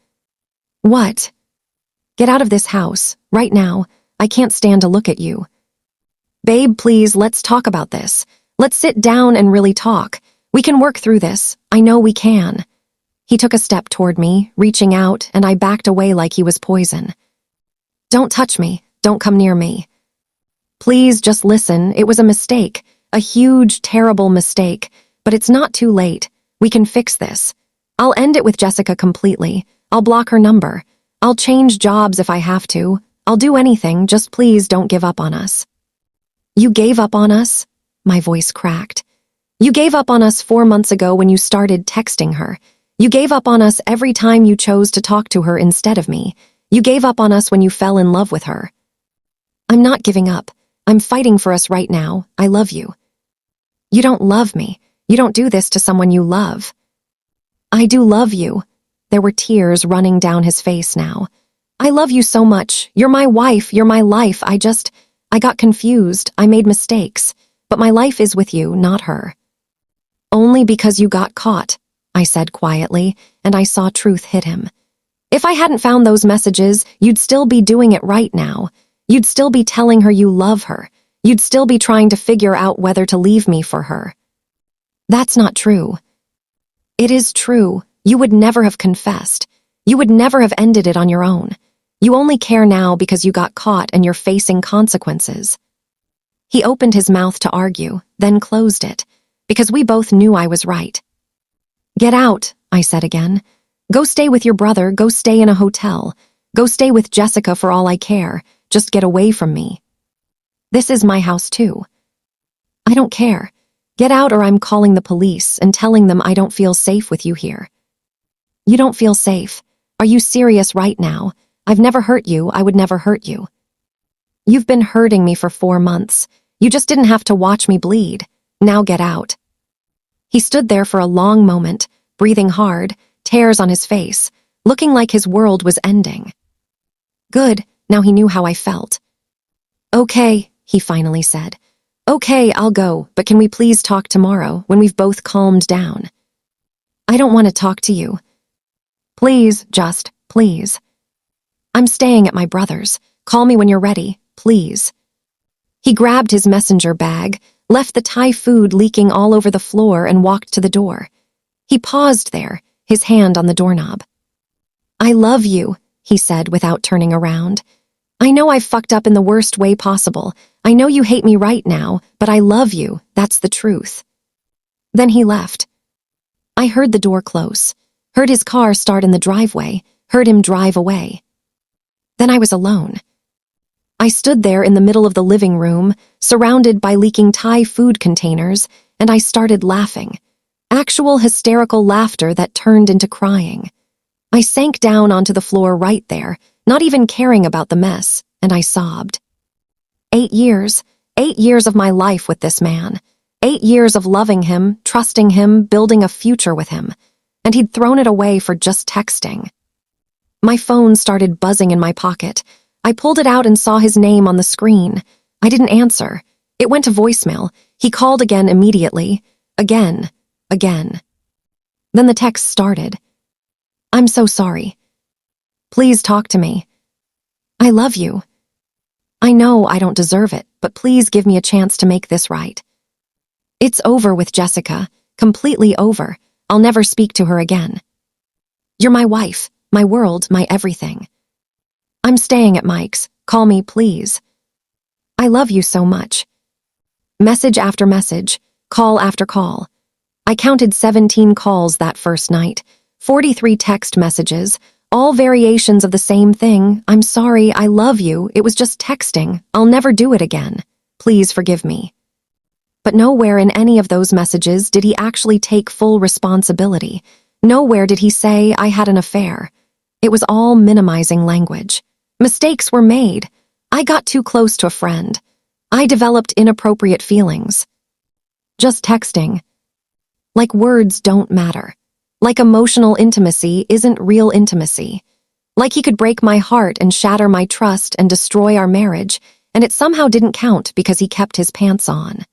What? Get out of this house, right now. I can't stand to look at you. Babe, please, let's talk about this. Let's sit down and really talk. We can work through this. I know we can. He took a step toward me, reaching out, and I backed away like he was poison. Don't touch me. Don't come near me. Please just listen. It was a mistake. A huge, terrible mistake. But it's not too late. We can fix this. I'll end it with Jessica completely. I'll block her number. I'll change jobs if I have to. I'll do anything. Just please don't give up on us. You gave up on us? My voice cracked. You gave up on us 4 months ago when you started texting her. You gave up on us every time you chose to talk to her instead of me. You gave up on us when you fell in love with her. I'm not giving up. I'm fighting for us right now. I love you. You don't love me. You don't do this to someone you love. I do love you. There were tears running down his face now. I love you so much. You're my wife. You're my life. I got confused. I made mistakes. But my life is with you, not her. Only because you got caught, I said quietly, and I saw truth hit him. If I hadn't found those messages, you'd still be doing it right now. You'd still be telling her you love her. You'd still be trying to figure out whether to leave me for her. That's not true. It is true. You would never have confessed. You would never have ended it on your own. You only care now because you got caught and you're facing consequences. He opened his mouth to argue, then closed it, because we both knew I was right. Get out, I said again. Go stay with your brother, go stay in a hotel. Go stay with Jessica for all I care. Just get away from me. This is my house too. I don't care. Get out or I'm calling the police and telling them I don't feel safe with you here. You don't feel safe. Are you serious right now? I've never hurt you. I would never hurt you. You've been hurting me for 4 months. You just didn't have to watch me bleed. Now get out. He stood there for a long moment, breathing hard, tears on his face, looking like his world was ending. Good, now he knew how I felt. Okay, he finally said. Okay, I'll go, but can we please talk tomorrow when we've both calmed down? I don't want to talk to you. Please, just, please. I'm staying at my brother's. Call me when you're ready, please. He grabbed his messenger bag, left the Thai food leaking all over the floor and walked to the door. He paused there, his hand on the doorknob. I love you, he said without turning around. I know I've fucked up in the worst way possible. I know you hate me right now, but I love you, that's the truth. Then he left. I heard the door close, heard his car start in the driveway, heard him drive away. Then I was alone. I stood there in the middle of the living room, surrounded by leaking Thai food containers, and I started laughing. Actual hysterical laughter that turned into crying. I sank down onto the floor right there, not even caring about the mess, and I sobbed. 8 years of my life with this man. 8 years of loving him, trusting him, building a future with him, and he'd thrown it away for just texting. My phone started buzzing in my pocket. I pulled it out and saw his name on the screen. I didn't answer. It went to voicemail. He called again immediately. Again. Again. Then the text started. I'm so sorry. Please talk to me. I love you. I know I don't deserve it, but please give me a chance to make this right. It's over with Jessica. Completely over. I'll never speak to her again. You're my wife, my world, my everything. I'm staying at Mike's. Call me, please. I love you so much. Message after message, call after call. I counted 17 calls that first night, 43 text messages, all variations of the same thing. I'm sorry, I love you, it was just texting. I'll never do it again. Please forgive me. But nowhere in any of those messages did he actually take full responsibility. Nowhere did he say I had an affair. It was all minimizing language. Mistakes were made. I got too close to a friend. I developed inappropriate feelings. Just texting. Like words don't matter. Like emotional intimacy isn't real intimacy. Like he could break my heart and shatter my trust and destroy our marriage, and it somehow didn't count because he kept his pants on.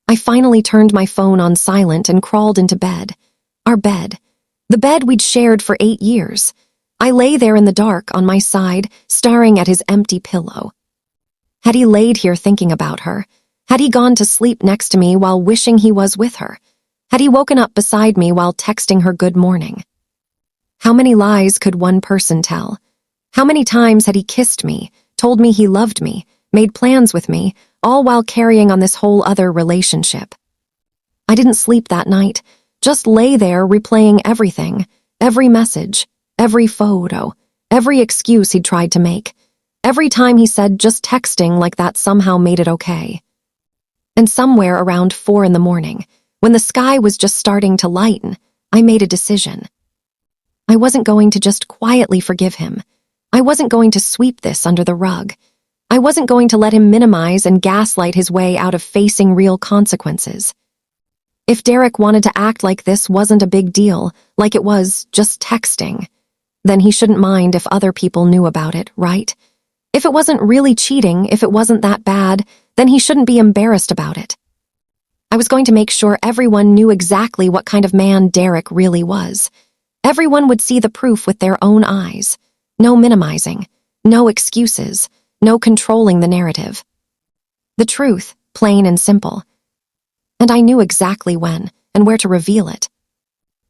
I finally turned my phone on silent and crawled into bed. Our bed. The bed we'd shared for 8 years. I lay there in the dark on my side, staring at his empty pillow. Had he laid here thinking about her? Had he gone to sleep next to me while wishing he was with her? Had he woken up beside me while texting her good morning? How many lies could one person tell? How many times had he kissed me, told me he loved me, made plans with me, all while carrying on this whole other relationship? I didn't sleep that night, just lay there replaying everything, every message, every photo, every excuse he'd tried to make. Every time he said just texting like that somehow made it okay. And somewhere around 4 a.m, when the sky was just starting to lighten, I made a decision. I wasn't going to just quietly forgive him. I wasn't going to sweep this under the rug. I wasn't going to let him minimize and gaslight his way out of facing real consequences. If Derek wanted to act like this wasn't a big deal, like it was just texting, then he shouldn't mind if other people knew about it, right? If it wasn't really cheating, if it wasn't that bad, then he shouldn't be embarrassed about it. I was going to make sure everyone knew exactly what kind of man Derek really was. Everyone would see the proof with their own eyes. No minimizing, no excuses, no controlling the narrative. The truth, plain and simple. And I knew exactly when and where to reveal it.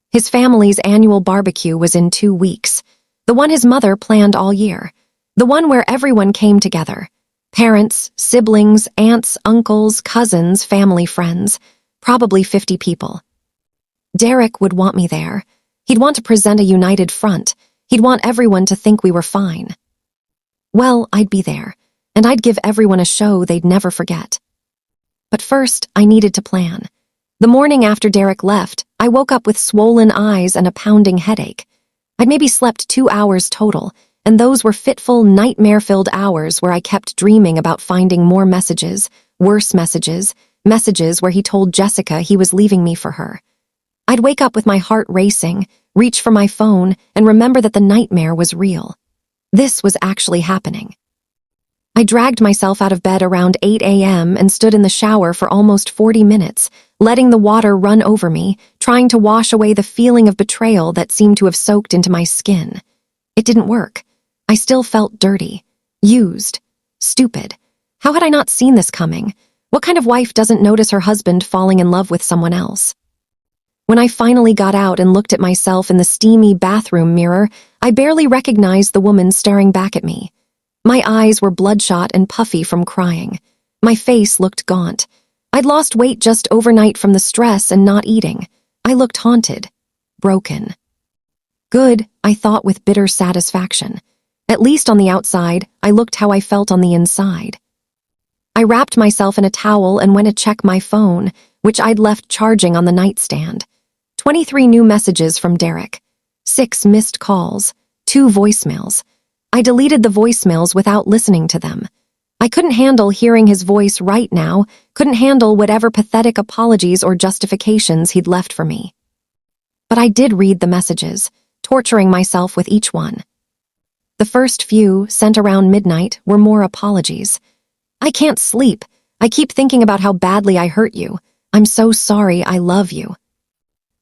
His family's annual barbecue was in 2 weeks, the one his mother planned all year. The one where everyone came together. Parents, siblings, aunts, uncles, cousins, family, friends. Probably 50 people. Derek would want me there. He'd want to present a united front. He'd want everyone to think we were fine. Well, I'd be there, and I'd give everyone a show they'd never forget. But first, I needed to plan. The morning after Derek left, I woke up with swollen eyes and a pounding headache. I'd maybe slept 2 hours total, and those were fitful, nightmare-filled hours where I kept dreaming about finding more messages, worse messages, messages where he told Jessica he was leaving me for her. I'd wake up with my heart racing, reach for my phone, and remember that the nightmare was real. This was actually happening. I dragged myself out of bed around 8 a.m. and stood in the shower for almost 40 minutes, letting the water run over me, trying to wash away the feeling of betrayal that seemed to have soaked into my skin. It didn't work. I still felt dirty, used, stupid. How had I not seen this coming? What kind of wife doesn't notice her husband falling in love with someone else? When I finally got out and looked at myself in the steamy bathroom mirror, I barely recognized the woman staring back at me. My eyes were bloodshot and puffy from crying. My face looked gaunt. I'd lost weight just overnight from the stress and not eating. I looked haunted, broken. Good, I thought with bitter satisfaction. At least on the outside, I looked how I felt on the inside. I wrapped myself in a towel and went to check my phone, which I'd left charging on the nightstand. 23 new messages from Derek. 6 missed calls. 2 voicemails. I deleted the voicemails without listening to them. I couldn't handle hearing his voice right now, couldn't handle whatever pathetic apologies or justifications he'd left for me. But I did read the messages, torturing myself with each one. The first few, sent around midnight, were more apologies. I can't sleep. I keep thinking about how badly I hurt you. I'm so sorry. I love you.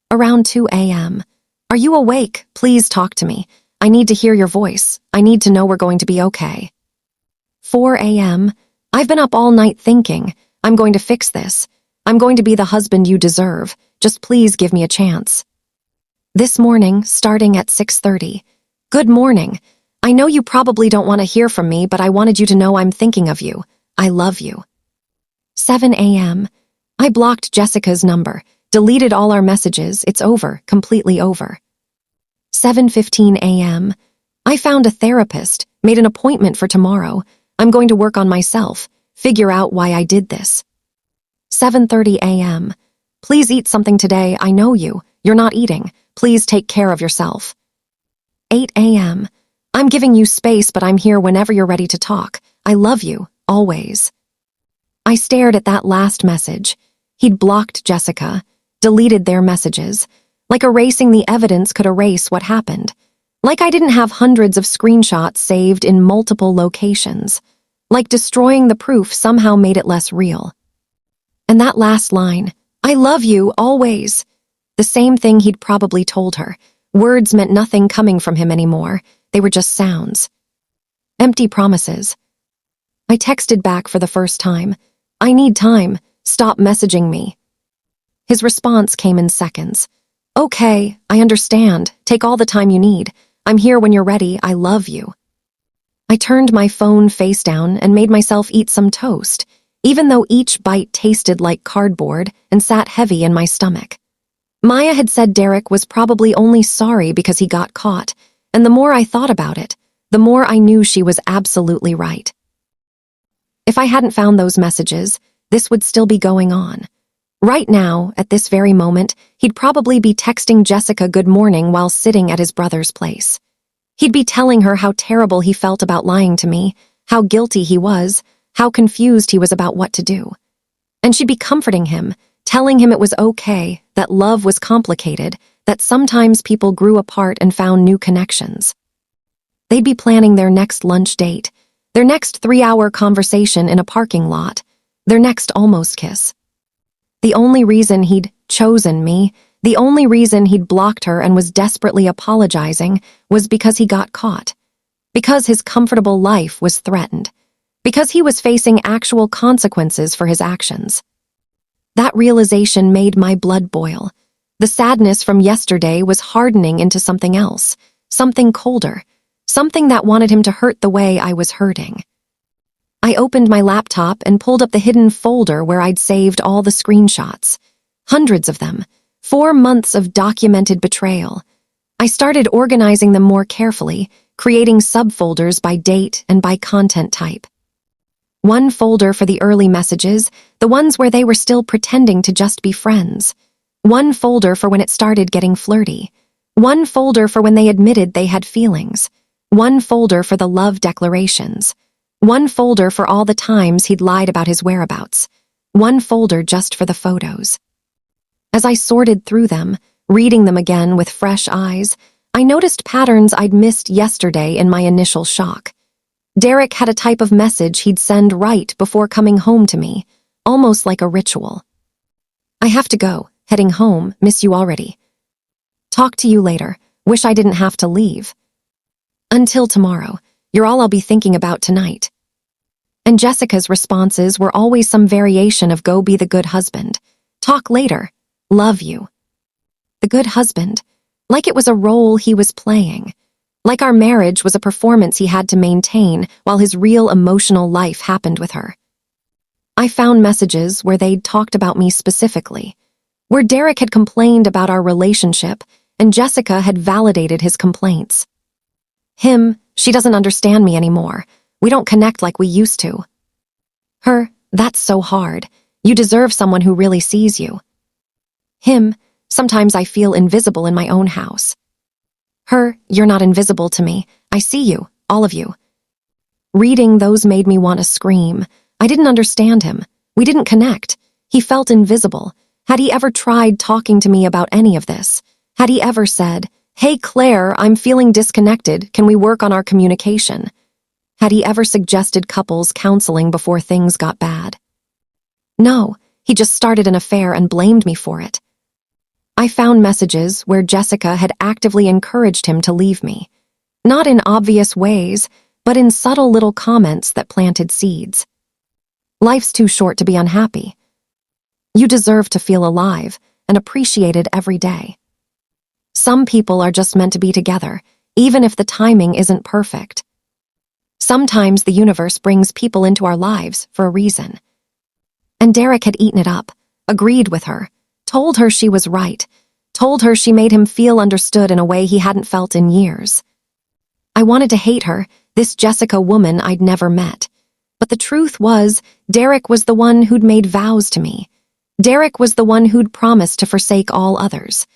Around 2 a.m. Are you awake? Please talk to me. I need to hear your voice. I need to know we're going to be okay. 4 a.m. I've been up all night thinking. I'm going to fix this. I'm going to be the husband you deserve. Just please give me a chance. This morning, starting at 6:30. Good morning. I know you probably don't want to hear from me, but I wanted you to know I'm thinking of you. I love you. 7 a.m. I blocked Jessica's number, deleted all our messages. It's over, completely over. 7:15 a.m. I found a therapist, made an appointment for tomorrow. I'm going to work on myself, figure out why I did this. 7:30 a.m. Please eat something today. I know you. You're not eating. Please take care of yourself. 8 a.m. I'm giving you space, but I'm here whenever you're ready to talk. I love you, always. I stared at that last message. He'd blocked Jessica, deleted their messages. Like erasing the evidence could erase what happened. Like I didn't have hundreds of screenshots saved in multiple locations. Like destroying the proof somehow made it less real. And that last line, I love you, always. The same thing he'd probably told her. Words meant nothing coming from him anymore. They were just sounds. Empty promises. I texted back for the first time. I need time. Stop messaging me. His response came in seconds. Okay, I understand. Take all the time you need. I'm here when you're ready. I love you. I turned my phone face down and made myself eat some toast, even though each bite tasted like cardboard and sat heavy in my stomach. Maya had said Derek was probably only sorry because he got caught, and the more I thought about it, the more I knew she was absolutely right. If I hadn't found those messages, this would still be going on. Right now, at this very moment, he'd probably be texting Jessica good morning while sitting at his brother's place. He'd be telling her how terrible he felt about lying to me, how guilty he was, how confused he was about what to do. And she'd be comforting him, telling him it was okay, that love was complicated, that sometimes people grew apart and found new connections. They'd be planning their next lunch date, their next 3-hour conversation in a parking lot, their next almost kiss. The only reason he'd chosen me, the only reason he'd blocked her and was desperately apologizing was because he got caught. Because his comfortable life was threatened. Because he was facing actual consequences for his actions. That realization made my blood boil. The sadness from yesterday was hardening into something else, something colder, something that wanted him to hurt the way I was hurting. I opened my laptop and pulled up the hidden folder where I'd saved all the screenshots. Hundreds of them. 4 months of documented betrayal. I started organizing them more carefully, creating subfolders by date and by content type. One folder for the early messages, the ones where they were still pretending to just be friends. One folder for when it started getting flirty. One folder for when they admitted they had feelings. One folder for the love declarations. One folder for all the times he'd lied about his whereabouts. One folder just for the photos. As I sorted through them, reading them again with fresh eyes, I noticed patterns I'd missed yesterday in my initial shock. Derek had a type of message he'd send right before coming home to me, almost like a ritual. I have to go, heading home, miss you already. Talk to you later, wish I didn't have to leave. Until tomorrow, you're all I'll be thinking about tonight. And Jessica's responses were always some variation of go be the good husband. Talk later, love you. The good husband, like it was a role he was playing. Like our marriage was a performance he had to maintain while his real emotional life happened with her. I found messages where they'd talked about me specifically, where Derek had complained about our relationship and Jessica had validated his complaints. Him, she doesn't understand me anymore. We don't connect like we used to. Her, that's so hard. You deserve someone who really sees you. Him, sometimes I feel invisible in my own house. Her, you're not invisible to me. I see you, all of you. Reading those made me want to scream. I didn't understand him. We didn't connect. He felt invisible. Had he ever tried talking to me about any of this? Had he ever said, "Hey Claire, I'm feeling disconnected. Can we work on our communication?" Had he ever suggested couples counseling before things got bad? No, he just started an affair and blamed me for it. I found messages where Jessica had actively encouraged him to leave me. Not in obvious ways, but in subtle little comments that planted seeds. Life's too short to be unhappy. You deserve to feel alive and appreciated every day. Some people are just meant to be together, even if the timing isn't perfect. Sometimes the universe brings people into our lives for a reason. And Derek had eaten it up, agreed with her, told her she was right, told her she made him feel understood in a way he hadn't felt in years. I wanted to hate her, this Jessica woman I'd never met. But the truth was, Derek was the one who'd made vows to me. Derek was the one who'd promised to forsake all others.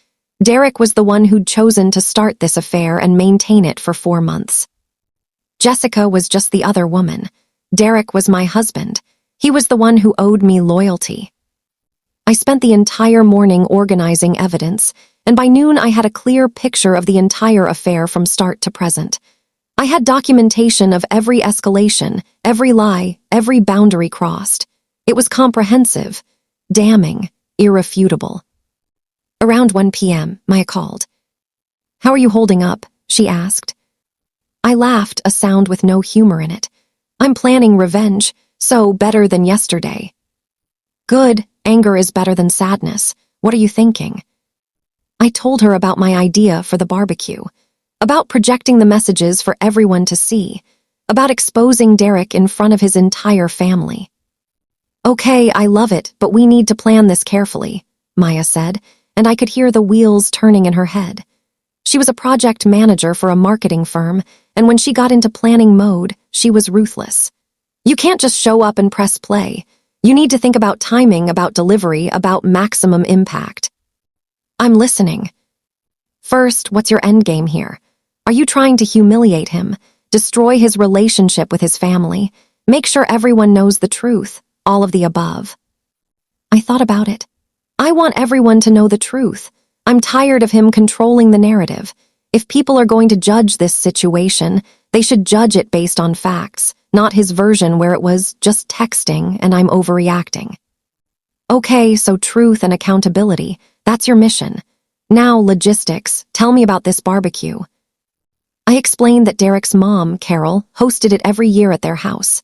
Derek was the one who'd chosen to start this affair and maintain it for 4 months. Jessica was just the other woman. Derek was my husband. He was the one who owed me loyalty. I spent the entire morning organizing evidence, and by noon I had a clear picture of the entire affair from start to present. I had documentation of every escalation, every lie, every boundary crossed. It was comprehensive, damning, irrefutable. Around 1 p.m., Maya called. "How are you holding up?" she asked. I laughed, a sound with no humor in it. "I'm planning revenge, so better than yesterday." "Good, anger is better than sadness. What are you thinking?" I told her about my idea for the barbecue, about projecting the messages for everyone to see, about exposing Derek in front of his entire family. "Okay, I love it, but we need to plan this carefully," Maya said, and I could hear the wheels turning in her head. She was a project manager for a marketing firm, and when she got into planning mode, she was ruthless. You can't just show up and press play. You need to think about timing, about delivery, about maximum impact. "I'm listening." "First, what's your endgame here? Are you trying to humiliate him, destroy his relationship with his family, make sure everyone knows the truth, all of the above?" I thought about it. I want everyone to know the truth. I'm tired of him controlling the narrative. If people are going to judge this situation, they should judge it based on facts, not his version where it was just texting and I'm overreacting. "Okay, so truth and accountability, that's your mission. Now logistics, tell me about this barbecue." I explained that Derek's mom, Carol, hosted it every year at their house.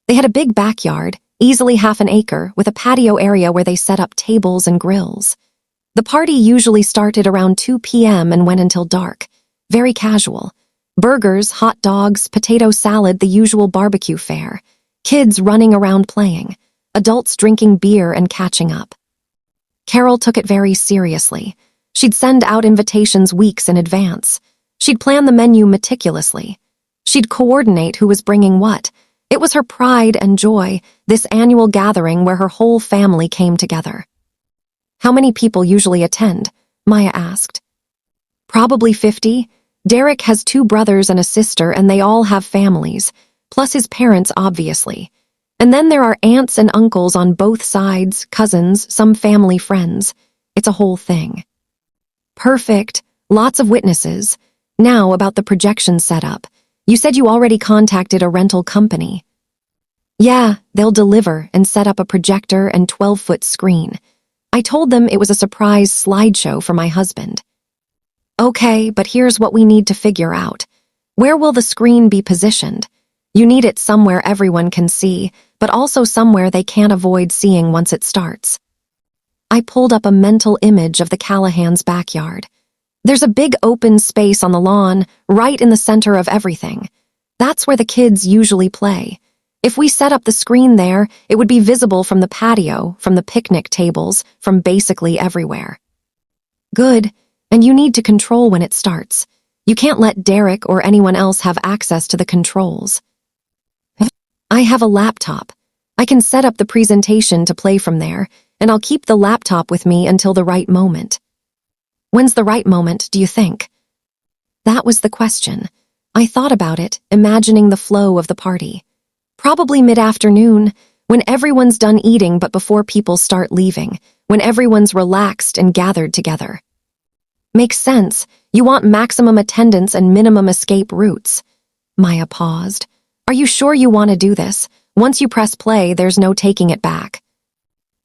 They had a big backyard, easily half an acre, with a patio area where they set up tables and grills. The party usually started around 2 p.m. and went until dark. Very casual. Burgers, hot dogs, potato salad, the usual barbecue fare. Kids running around playing. Adults drinking beer and catching up. Carol took it very seriously. She'd send out invitations weeks in advance. She'd plan the menu meticulously. She'd coordinate who was bringing what. It was her pride and joy, this annual gathering where her whole family came together. "How many people usually attend?" Maya asked. "Probably 50. Derek has 2 brothers and a sister, and they all have families, plus his parents, obviously. And then there are aunts and uncles on both sides, cousins, some family friends. It's a whole thing." "Perfect. Lots of witnesses. Now about the projection setup. You said you already contacted a rental company." "Yeah, they'll deliver and set up a projector and 12-foot screen. I told them it was a surprise slideshow for my husband." "Okay, but here's what we need to figure out. Where will the screen be positioned? You need it somewhere everyone can see, but also somewhere they can't avoid seeing once it starts." I pulled up a mental image of the Callahans' backyard. There's a big open space on the lawn, right in the center of everything. That's where the kids usually play. If we set up the screen there, it would be visible from the patio, from the picnic tables, from basically everywhere. "Good, and you need to control when it starts. You can't let Derek or anyone else have access to the controls." "I have a laptop. I can set up the presentation to play from there, and I'll keep the laptop with me until the right moment." "When's the right moment, do you think?" That was the question. I thought about it, imagining the flow of the party. Probably mid-afternoon, when everyone's done eating but before people start leaving, when everyone's relaxed and gathered together. "Makes sense. You want maximum attendance and minimum escape routes." Maya paused. "Are you sure you want to do this? Once you press play, there's no taking it back."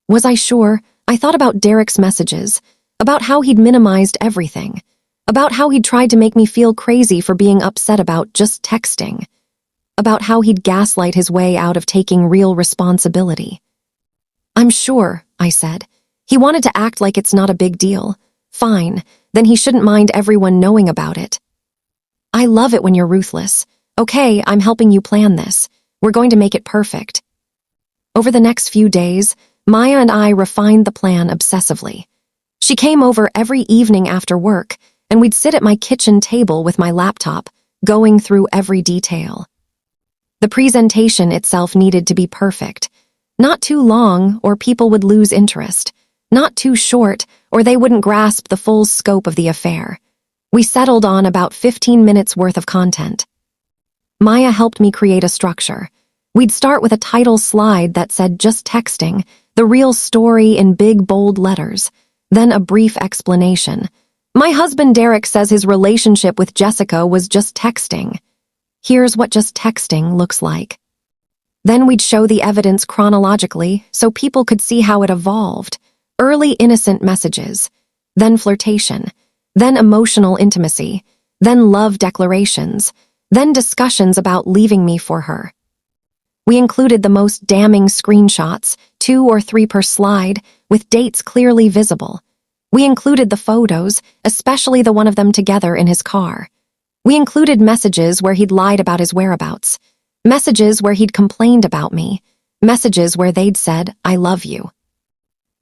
Was I sure? I thought about Derek's messages, about how he'd minimized everything, about how he'd tried to make me feel crazy for being upset about just texting, about how he'd gaslight his way out of taking real responsibility. I'm sure, I said. He wanted to act like it's not a big deal. Fine, then he shouldn't mind everyone knowing about it. I love it when you're ruthless. Okay, I'm helping you plan this. We're going to make it perfect. Over the next few days, Maya and I refined the plan obsessively. She came over every evening after work, and we'd sit at my kitchen table with my laptop, going through every detail. The presentation itself needed to be perfect. Not too long, or people would lose interest. Not too short, or they wouldn't grasp the full scope of the affair. We settled on about 15 minutes worth of content. Maya helped me create a structure. We'd start with a title slide that said just texting, the real story in big bold letters, then a brief explanation. My husband Derek says his relationship with Jessica was just texting. Here's what just texting looks like. Then we'd show the evidence chronologically so people could see how it evolved. Early innocent messages, then flirtation, then emotional intimacy, then love declarations, then discussions about leaving me for her. We included the most damning screenshots, 2 or 3 per slide, with dates clearly visible. We included the photos, especially the one of them together in his car. We included messages where he'd lied about his whereabouts, messages where he'd complained about me, messages where they'd said, I love you.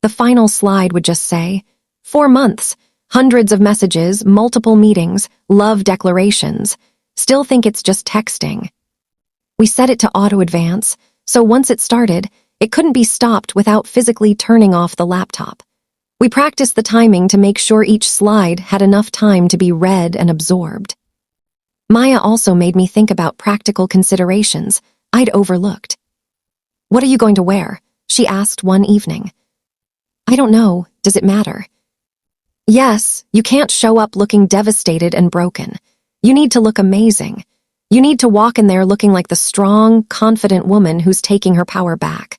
The final slide would just say, 4 months, hundreds of messages, multiple meetings, love declarations. Still think it's just texting. We set it to auto-advance, so once it started, it couldn't be stopped without physically turning off the laptop. We practiced the timing to make sure each slide had enough time to be read and absorbed. Maya also made me think about practical considerations I'd overlooked. What are you going to wear? She asked one evening. I don't know. Does it matter? Yes, you can't show up looking devastated and broken. You need to look amazing. You need to walk in there looking like the strong, confident woman who's taking her power back.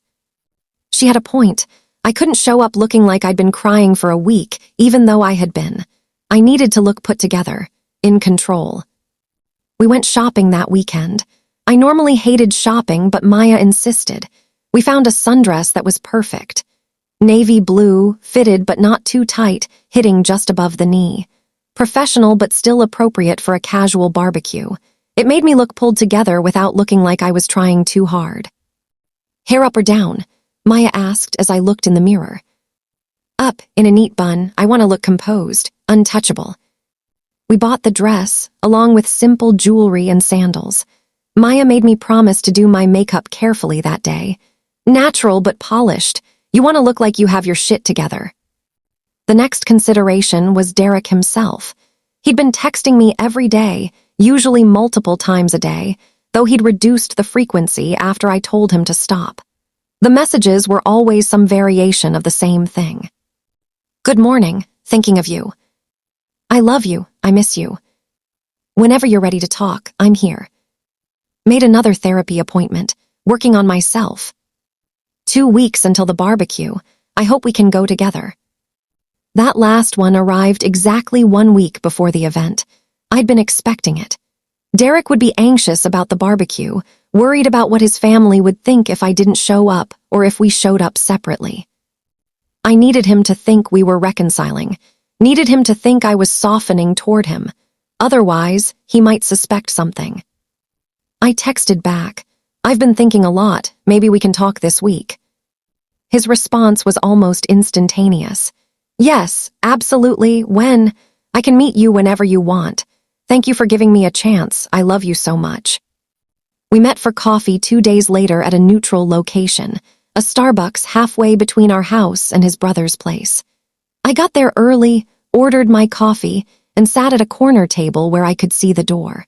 She had a point. I couldn't show up looking like I'd been crying for a week, even though I had been. I needed to look put together, in control. We went shopping that weekend. I normally hated shopping, but Maya insisted. We found a sundress that was perfect. Navy blue, fitted but not too tight, hitting just above the knee. Professional but still appropriate for a casual barbecue. It made me look pulled together without looking like I was trying too hard. Hair up or down? Maya asked as I looked in the mirror. Up, in a neat bun. I want to look composed, untouchable. We bought the dress, along with simple jewelry and sandals. Maya made me promise to do my makeup carefully that day. Natural but polished. You want to look like you have your shit together. The next consideration was Derek himself. He'd been texting me every day, usually multiple times a day, though he'd reduced the frequency after I told him to stop. The messages were always some variation of the same thing. Good morning, thinking of you. I love you, I miss you. Whenever you're ready to talk, I'm here. Made another therapy appointment, working on myself. 2 weeks until the barbecue. I hope we can go together. That last one arrived exactly 1 week before the event. I'd been expecting it. Derek would be anxious about the barbecue, worried about what his family would think if I didn't show up or if we showed up separately. I needed him to think we were reconciling, needed him to think I was softening toward him. Otherwise, he might suspect something. I texted back, I've been thinking a lot, maybe we can talk this week. His response was almost instantaneous. Yes, absolutely, when? I can meet you whenever you want. Thank you for giving me a chance, I love you so much. We met for coffee 2 days later at a neutral location, a Starbucks halfway between our house and his brother's place. I got there early, ordered my coffee, and sat at a corner table where I could see the door.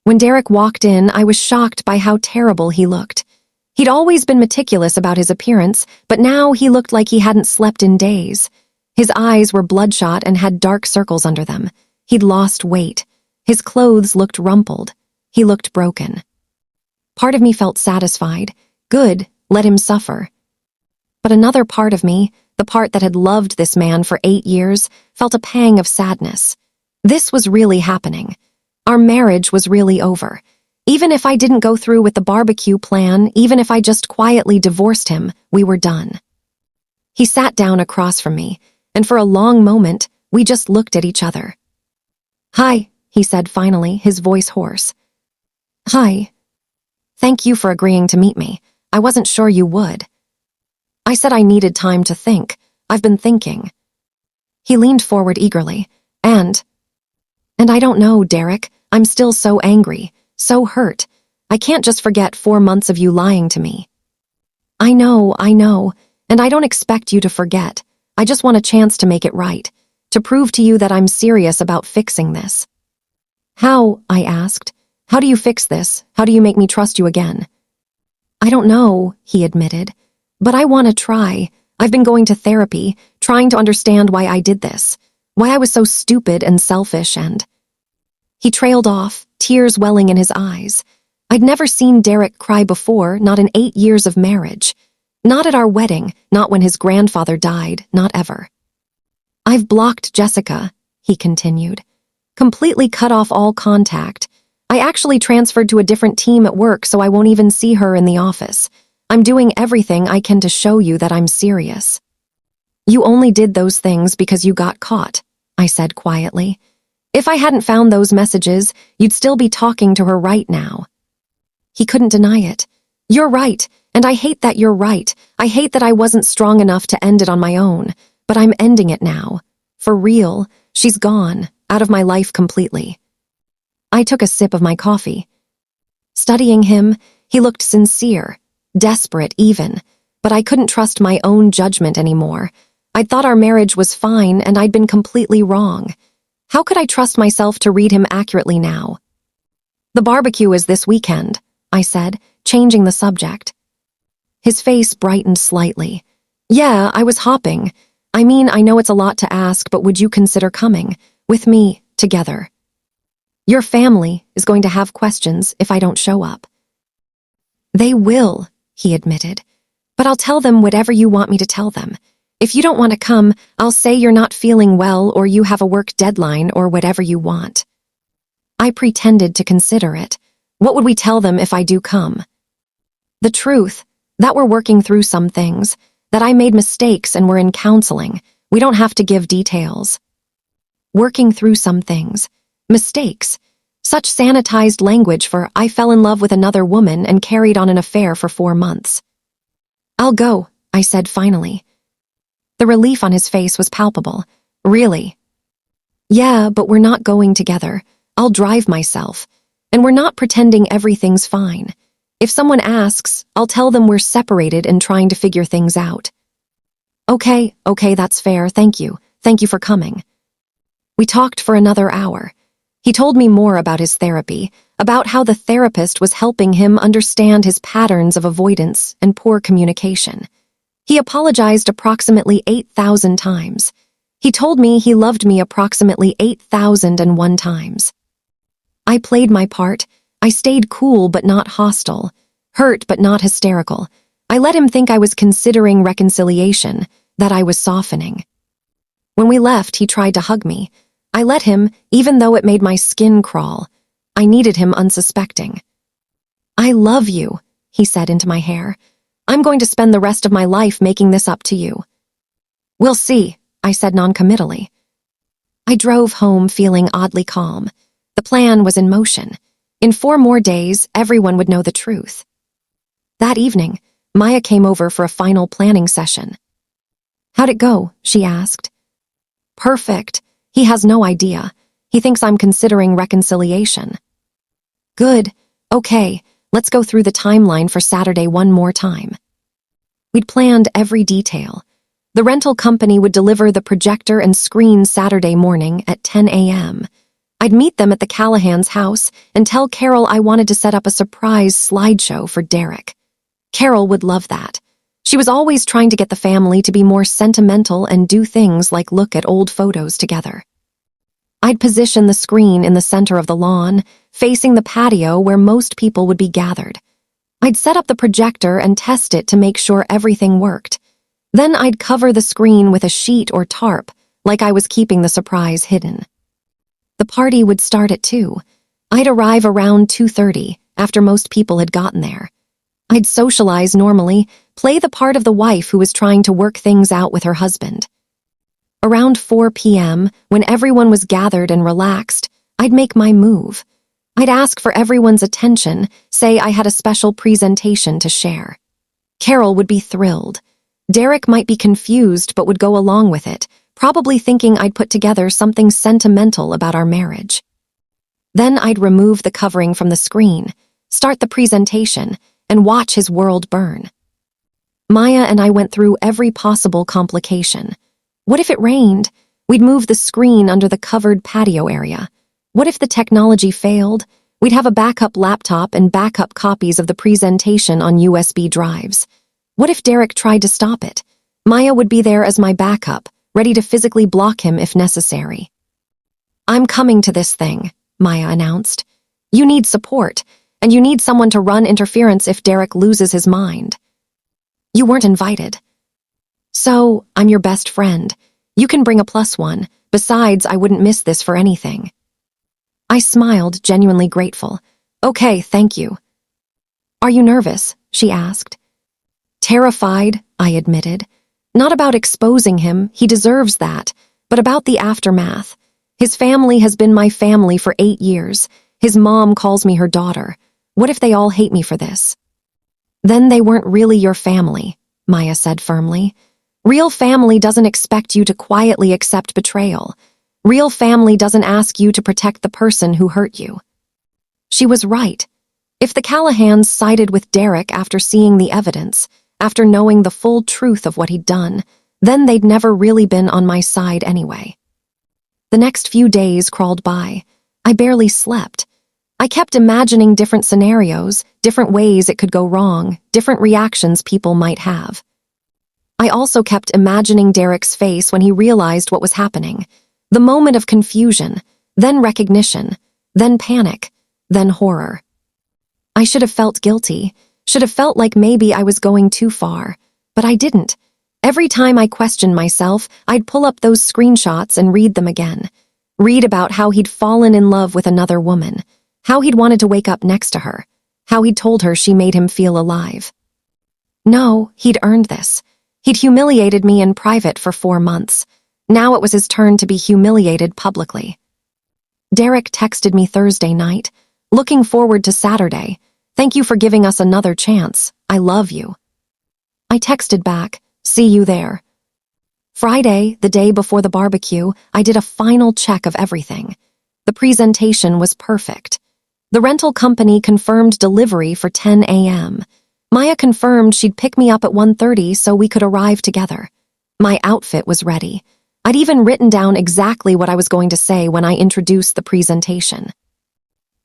When Derek walked in, I was shocked by how terrible he looked. He'd always been meticulous about his appearance, but now he looked like he hadn't slept in days. His eyes were bloodshot and had dark circles under them. He'd lost weight. His clothes looked rumpled. He looked broken. Part of me felt satisfied. Good, let him suffer. But another part of me, the part that had loved this man for 8 years, felt a pang of sadness. This was really happening. Our marriage was really over. Even if I didn't go through with the barbecue plan, even if I just quietly divorced him, we were done. He sat down across from me, and for a long moment, we just looked at each other. "Hi," he said finally, his voice hoarse. "Hi. Thank you for agreeing to meet me. I wasn't sure you would." I said I needed time to think. "I've been thinking." He leaned forward eagerly. And I don't know, Derek. I'm still so angry, so hurt. I can't just forget 4 months of you lying to me. I know, and I don't expect you to forget. I just want a chance to make it right, to prove to you that I'm serious about fixing this." "How?" I asked. "How do you fix this? How do you make me trust you again?" "I don't know," he admitted, "but I want to try. I've been going to therapy, trying to understand why I did this, why I was so stupid and selfish and—" He trailed off, tears welling in his eyes. I'd never seen Derek cry before, not in 8 years of marriage. Not at our wedding, not when his grandfather died, not ever. "I've blocked Jessica," he continued. "Completely cut off all contact. I actually transferred to a different team at work so I won't even see her in the office. I'm doing everything I can to show you that I'm serious." "You only did those things because you got caught," I said quietly. "If I hadn't found those messages, you'd still be talking to her right now." He couldn't deny it. "You're right, and I hate that you're right. I hate that I wasn't strong enough to end it on my own, but I'm ending it now. For real, she's gone, out of my life completely." I took a sip of my coffee. Studying him, he looked sincere, desperate even, but I couldn't trust my own judgment anymore. I'd thought our marriage was fine and I'd been completely wrong. How could I trust myself to read him accurately now? "The barbecue is this weekend," I said, changing the subject. His face brightened slightly. "Yeah, I was hopping. I mean, I know it's a lot to ask, but would you consider coming? With me, together? Your family is going to have questions if I don't show up." "They will," he admitted. "But I'll tell them whatever you want me to tell them. If you don't want to come, I'll say you're not feeling well or you have a work deadline or whatever you want." I pretended to consider it. What would we tell them if I do come? The truth, that we're working through some things, that I made mistakes and we're in counseling. We don't have to give details. Working through some things. Mistakes. Such sanitized language for "I fell in love with another woman and carried on an affair for 4 months. "I'll go," I said finally. The relief on his face was palpable. "Really?" "Yeah, but we're not going together. I'll drive myself. And we're not pretending everything's fine. If someone asks, I'll tell them we're separated and trying to figure things out." Okay, that's fair, thank you. Thank you for coming." We talked for another hour. He told me more about his therapy, about how the therapist was helping him understand his patterns of avoidance and poor communication. He apologized approximately 8,000 times. He told me he loved me approximately 8,001 times. I played my part. I stayed cool but not hostile, hurt but not hysterical. I let him think I was considering reconciliation, that I was softening. When we left, he tried to hug me. I let him, even though it made my skin crawl. I needed him unsuspecting. "I love you," he said into my hair. "I'm going to spend the rest of my life making this up to you." "We'll see," I said noncommittally. I drove home feeling oddly calm. The plan was in motion. In 4 more days, everyone would know the truth. That evening, Maya came over for a final planning session. "How'd it go?" she asked. "Perfect. He has no idea. He thinks I'm considering reconciliation." "Good. Okay, let's go through the timeline for Saturday one more time." We'd planned every detail. The rental company would deliver the projector and screen Saturday morning at 10 a.m. I'd meet them at the Callahan's house and tell Carol I wanted to set up a surprise slideshow for Derek. Carol would love that. She was always trying to get the family to be more sentimental and do things like look at old photos together. I'd position the screen in the center of the lawn, facing the patio where most people would be gathered. I'd set up the projector and test it to make sure everything worked. Then I'd cover the screen with a sheet or tarp, like I was keeping the surprise hidden. The party would start at 2. I'd arrive around 2:30, after most people had gotten there. I'd socialize normally, play the part of the wife who was trying to work things out with her husband. Around 4 p.m., when everyone was gathered and relaxed, I'd make my move. I'd ask for everyone's attention, say I had a special presentation to share. Carol would be thrilled. Derek might be confused but would go along with it, probably thinking I'd put together something sentimental about our marriage. Then I'd remove the covering from the screen, start the presentation, and watch his world burn. Maya and I went through every possible complication. What if it rained? We'd move the screen under the covered patio area. What if the technology failed? We'd have a backup laptop and backup copies of the presentation on USB drives. What if Derek tried to stop it? Maya would be there as my backup, ready to physically block him if necessary. "I'm coming to this thing," Maya announced. "You need support, and you need someone to run interference if Derek loses his mind." "You weren't invited." "So, I'm your best friend. You can bring a +1. Besides, I wouldn't miss this for anything." I smiled, genuinely grateful. "Okay, thank you." "Are you nervous?" she asked. "Terrified," I admitted. Not about exposing him, he deserves that, but about the aftermath. His family has been my family for 8 years. His mom calls me her daughter. What if they all hate me for this? "Then they weren't really your family," Maya said firmly. "Real family doesn't expect you to quietly accept betrayal. Real family doesn't ask you to protect the person who hurt you." She was right. If the Callahans sided with Derek after seeing the evidence, after knowing the full truth of what he'd done, then they'd never really been on my side anyway. The next few days crawled by. I barely slept. I kept imagining different scenarios, different ways it could go wrong, different reactions people might have. I also kept imagining Derek's face when he realized what was happening. The moment of confusion, then recognition, then panic, then horror. I should have felt guilty, should have felt like maybe I was going too far, but I didn't. Every time I questioned myself, I'd pull up those screenshots and read them again. Read about how he'd fallen in love with another woman, how he'd wanted to wake up next to her, how he'd told her she made him feel alive. No, he'd earned this. He'd humiliated me in private for 4 months. Now it was his turn to be humiliated publicly. Derek texted me Thursday night, "Looking forward to Saturday. Thank you for giving us another chance. I love you." I texted back, "See you there." Friday, the day before the barbecue, I did a final check of everything. The presentation was perfect. The rental company confirmed delivery for 10 a.m. Maya confirmed she'd pick me up at 1:30 so we could arrive together. My outfit was ready. I'd even written down exactly what I was going to say when I introduced the presentation.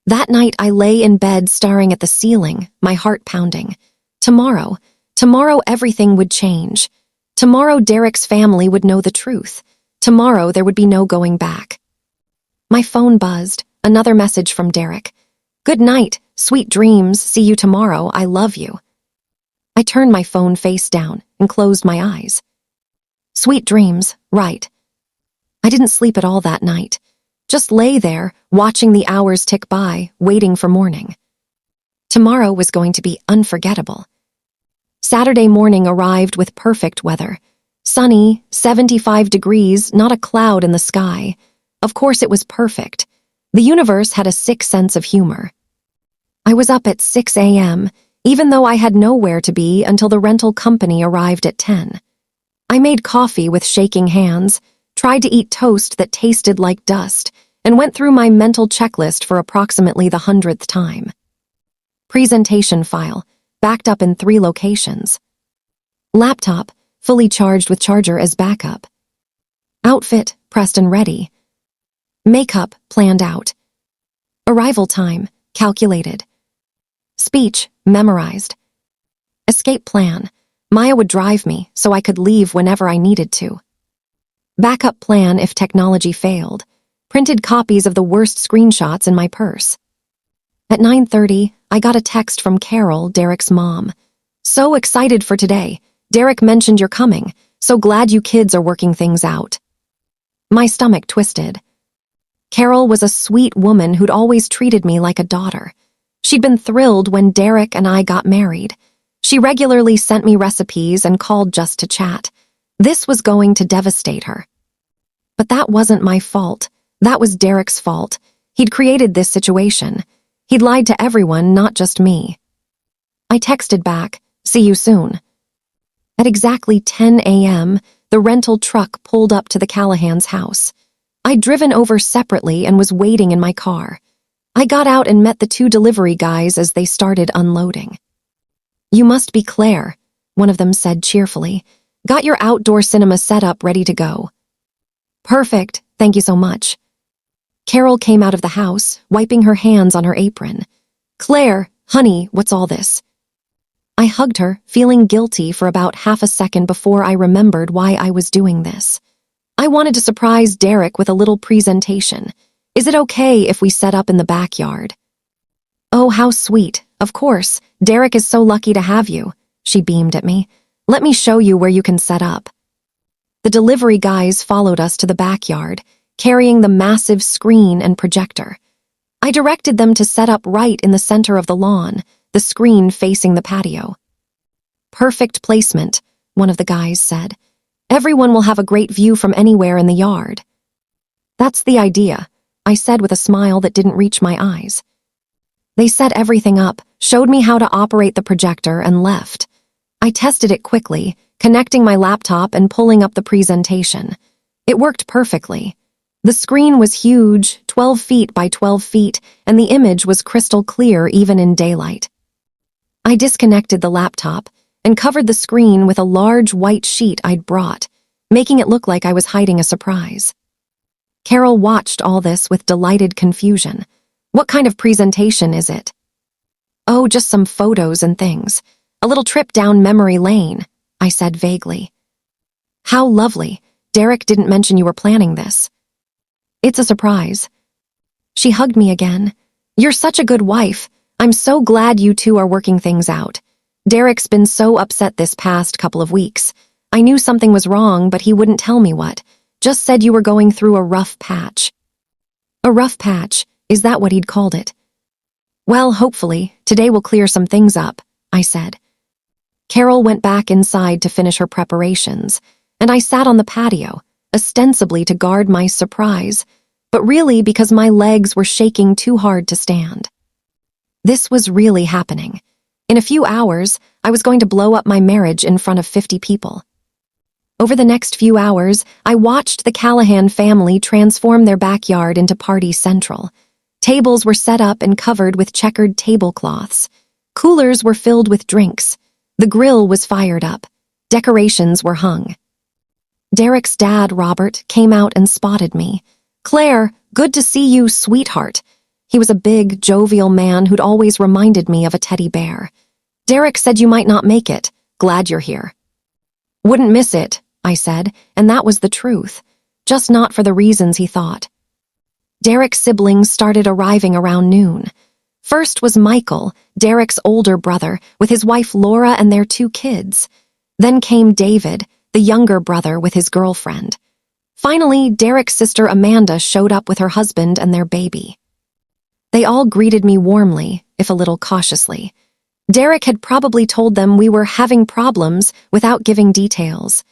That night I lay in bed staring at the ceiling, my heart pounding. Tomorrow everything would change. Tomorrow Derek's family would know the truth. Tomorrow there would be no going back. My phone buzzed, another message from Derek. "Good night, sweet dreams, see you tomorrow, I love you." I turned my phone face down and closed my eyes. Sweet dreams, right. I didn't sleep at all that night. Just lay there, watching the hours tick by, waiting for morning. Tomorrow was going to be unforgettable. Saturday morning arrived with perfect weather. Sunny, 75 degrees, not a cloud in the sky. Of course it was perfect. The universe had a sick sense of humor. I was up at 6 a.m., even though I had nowhere to be until the rental company arrived at 10. I made coffee with shaking hands, tried to eat toast that tasted like dust, and went through my mental checklist for approximately the 100th time. Presentation file, backed up in 3 locations. Laptop, fully charged with charger as backup. Outfit, pressed and ready. Makeup, planned out. Arrival time, calculated. Speech, memorized. Escape plan, Maya would drive me so I could leave whenever I needed to. Backup plan if technology failed. Printed copies of the worst screenshots in my purse. At 9:30, I got a text from Carol, Derek's mom. "So excited for today. Derek mentioned you're coming, so glad you kids are working things out." My stomach twisted. Carol was a sweet woman who'd always treated me like a daughter. She'd been thrilled when Derek and I got married. She regularly sent me recipes and called just to chat. This was going to devastate her. But that wasn't my fault. That was Derek's fault. He'd created this situation. He'd lied to everyone, not just me. I texted back, "See you soon." At exactly 10 a.m., the rental truck pulled up to the Callahan's house. I'd driven over separately and was waiting in my car. I got out and met the two delivery guys as they started unloading. "You must be Claire," one of them said cheerfully. "Got your outdoor cinema set up ready to go." "Perfect, thank you so much." Carol came out of the house, wiping her hands on her apron. "Claire, honey, what's all this?" I hugged her, feeling guilty for about half a second before I remembered why I was doing this. I wanted to surprise Derek with a little presentation. "Is it okay if we set up in the backyard?" "Oh, how sweet. Of course. Derek is so lucky to have you." She beamed at me. "Let me show you where you can set up." The delivery guys followed us to the backyard, carrying the massive screen and projector. I directed them to set up right in the center of the lawn, the screen facing the patio. "Perfect placement," one of the guys said. "Everyone will have a great view from anywhere in the yard." "That's the idea," I said with a smile that didn't reach my eyes. They set everything up, showed me how to operate the projector, and left. I tested it quickly, connecting my laptop and pulling up the presentation. It worked perfectly. The screen was huge, 12 feet by 12 feet, and the image was crystal clear even in daylight. I disconnected the laptop and covered the screen with a large white sheet I'd brought, making it look like I was hiding a surprise. Carol watched all this with delighted confusion. "What kind of presentation is it?" "Oh, just some photos and things. A little trip down memory lane," I said vaguely. "How lovely. Derek didn't mention you were planning this." "It's a surprise." She hugged me again. "You're such a good wife. I'm so glad you two are working things out. Derek's been so upset this past couple of weeks. I knew something was wrong, but he wouldn't tell me what. Just said you were going through a rough patch." "A rough patch? Is that what he'd called it?" "Well, hopefully, today will clear some things up," I said. Carol went back inside to finish her preparations, and I sat on the patio, ostensibly to guard my surprise, but really because my legs were shaking too hard to stand. This was really happening. In a few hours, I was going to blow up my marriage in front of 50 people. Over the next few hours, I watched the Callahan family transform their backyard into party central. Tables were set up and covered with checkered tablecloths. Coolers were filled with drinks. The grill was fired up. Decorations were hung. Derek's dad, Robert, came out and spotted me. "Claire, good to see you, sweetheart." He was a big, jovial man who'd always reminded me of a teddy bear. "Derek said you might not make it. Glad you're here." "Wouldn't miss it," I said, and that was the truth. Just not for the reasons he thought. Derek's siblings started arriving around noon. First was Michael, Derek's older brother, with his wife Laura and their 2 kids. Then came David, the younger brother with his girlfriend. Finally, Derek's sister Amanda showed up with her husband and their baby. They all greeted me warmly, if a little cautiously. Derek had probably told them we were having problems without giving details.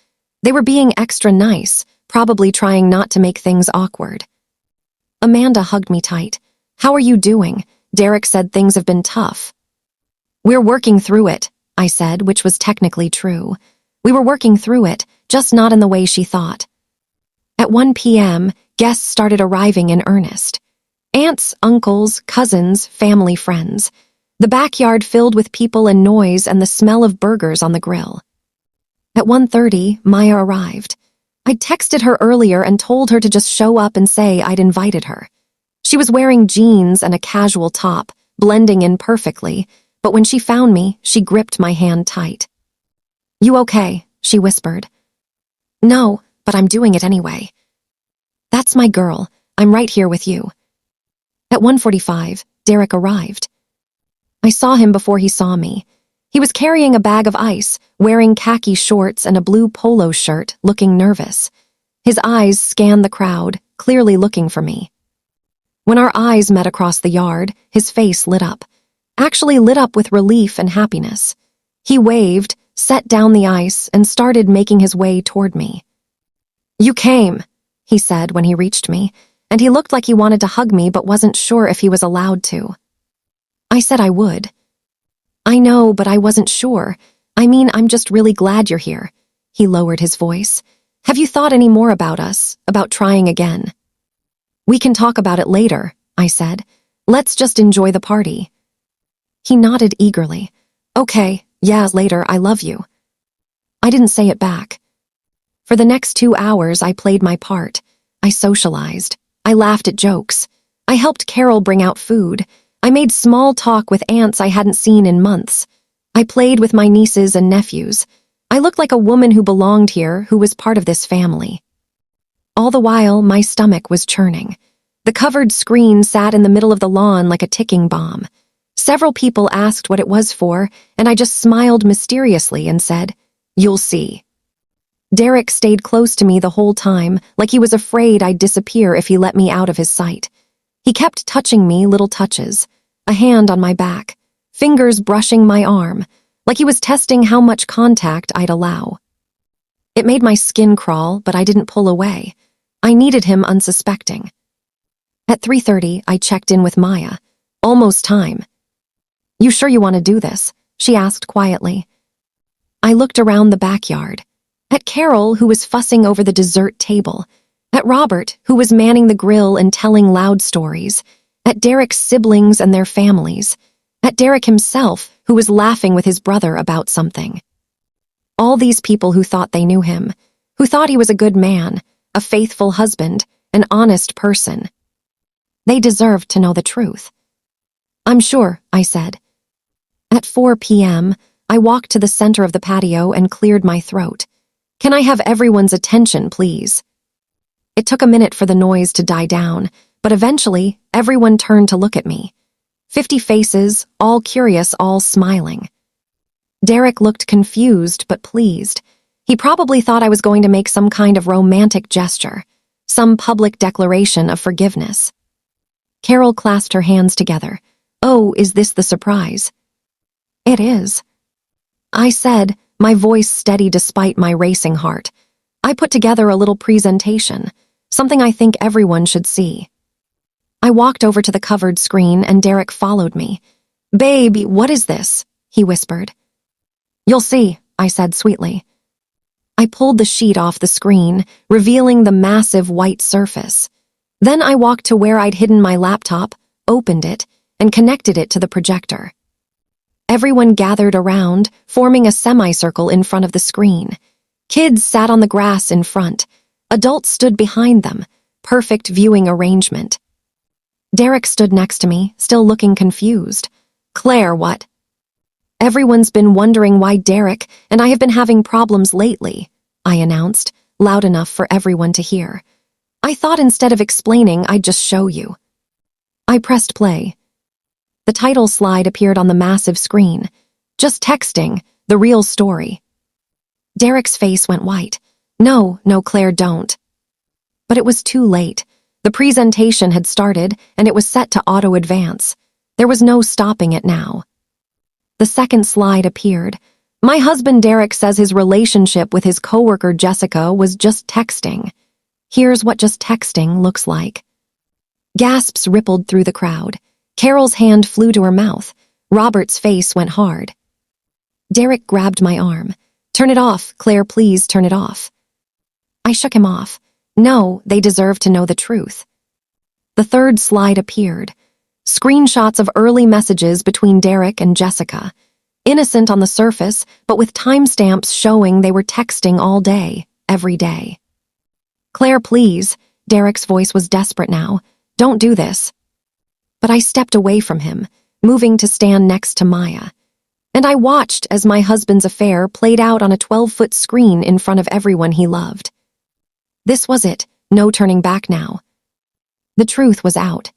They were being extra nice, probably trying not to make things awkward. Amanda hugged me tight. "How are you doing? Derek said things have been tough." "We're working through it," I said, which was technically true. We were working through it, just not in the way she thought. At 1 p.m., guests started arriving in earnest. Aunts, uncles, cousins, family friends. The backyard filled with people and noise and the smell of burgers on the grill. At 1:30, Maya arrived. I'd texted her earlier and told her to just show up and say I'd invited her. She was wearing jeans and a casual top, blending in perfectly, but when she found me, she gripped my hand tight. "You okay?" she whispered. "No, but I'm doing it anyway." "That's my girl. I'm right here with you." At 1:45, Derek arrived. I saw him before he saw me. He was carrying a bag of ice, wearing khaki shorts and a blue polo shirt, looking nervous. His eyes scanned the crowd, clearly looking for me. When our eyes met across the yard, his face lit up. Actually lit up with relief and happiness. He waved, set down the ice, and started making his way toward me. "You came," he said when he reached me, and he looked like he wanted to hug me but wasn't sure if he was allowed to. I said I would. "I know, but I wasn't sure. I mean, I'm just really glad you're here." He lowered his voice. "Have you thought any more about us, about trying again?" "We can talk about it later," I said. "Let's just enjoy the party." He nodded eagerly. "Okay, yeah, later, I love you." I didn't say it back. For the next 2 hours, I played my part. I socialized. I laughed at jokes. I helped Carol bring out food. I made small talk with aunts I hadn't seen in months. I played with my nieces and nephews. I looked like a woman who belonged here, who was part of this family. All the while, my stomach was churning. The covered screen sat in the middle of the lawn like a ticking bomb. Several people asked what it was for, and I just smiled mysteriously and said, "You'll see." Derek stayed close to me the whole time, like he was afraid I'd disappear if he let me out of his sight. He kept touching me, little touches, a hand on my back, fingers brushing my arm, like he was testing how much contact I'd allow. It made my skin crawl, but I didn't pull away. I needed him unsuspecting. At 3:30, I checked in with Maya. Almost time. "You sure you want to do this?" she asked quietly. I looked around the backyard. At Carol, who was fussing over the dessert table. At Robert, who was manning the grill and telling loud stories. At Derek's siblings and their families. At Derek himself, who was laughing with his brother about something. All these people who thought they knew him, who thought he was a good man, a faithful husband, an honest person. They deserved to know the truth. "I'm sure," I said. At 4 p.m., I walked to the center of the patio and cleared my throat. "Can I have everyone's attention, please?" It took a minute for the noise to die down, but eventually, everyone turned to look at me. 50 faces, all curious, all smiling. Derek looked confused but pleased. He probably thought I was going to make some kind of romantic gesture, some public declaration of forgiveness. Carol clasped her hands together. "Oh, is this the surprise?" "It is," I said, my voice steady despite my racing heart. "I put together a little presentation, something I think everyone should see." I walked over to the covered screen and Derek followed me. "Baby, what is this?" he whispered. "You'll see," I said sweetly. I pulled the sheet off the screen, revealing the massive white surface. Then I walked to where I'd hidden my laptop, opened it, and connected it to the projector. Everyone gathered around, forming a semicircle in front of the screen. Kids sat on the grass in front. Adults stood behind them, perfect viewing arrangement. Derek stood next to me, still looking confused. "Claire, what?" "Everyone's been wondering why Derek and I have been having problems lately," I announced, loud enough for everyone to hear. "I thought instead of explaining, I'd just show you." I pressed play. The title slide appeared on the massive screen. "Just texting, the real story." Derek's face went white. No, Claire, don't." But it was too late. The presentation had started, and it was set to auto-advance. There was no stopping it now. The second slide appeared. "My husband Derek says his relationship with his coworker Jessica was just texting. Here's what just texting looks like." Gasps rippled through the crowd. Carol's hand flew to her mouth. Robert's face went hard. Derek grabbed my arm. "Turn it off, Claire, please turn it off." I shook him off. No, they deserve to know the truth. The third slide appeared. Screenshots of early messages between Derek and Jessica. Innocent on the surface, but with timestamps showing they were texting all day, every day. "Claire, please." Derek's voice was desperate now. "Don't do this." But I stepped away from him, moving to stand next to Maya. And I watched as my husband's affair played out on a 12-foot screen in front of everyone he loved. This was it, no turning back now. The truth was out.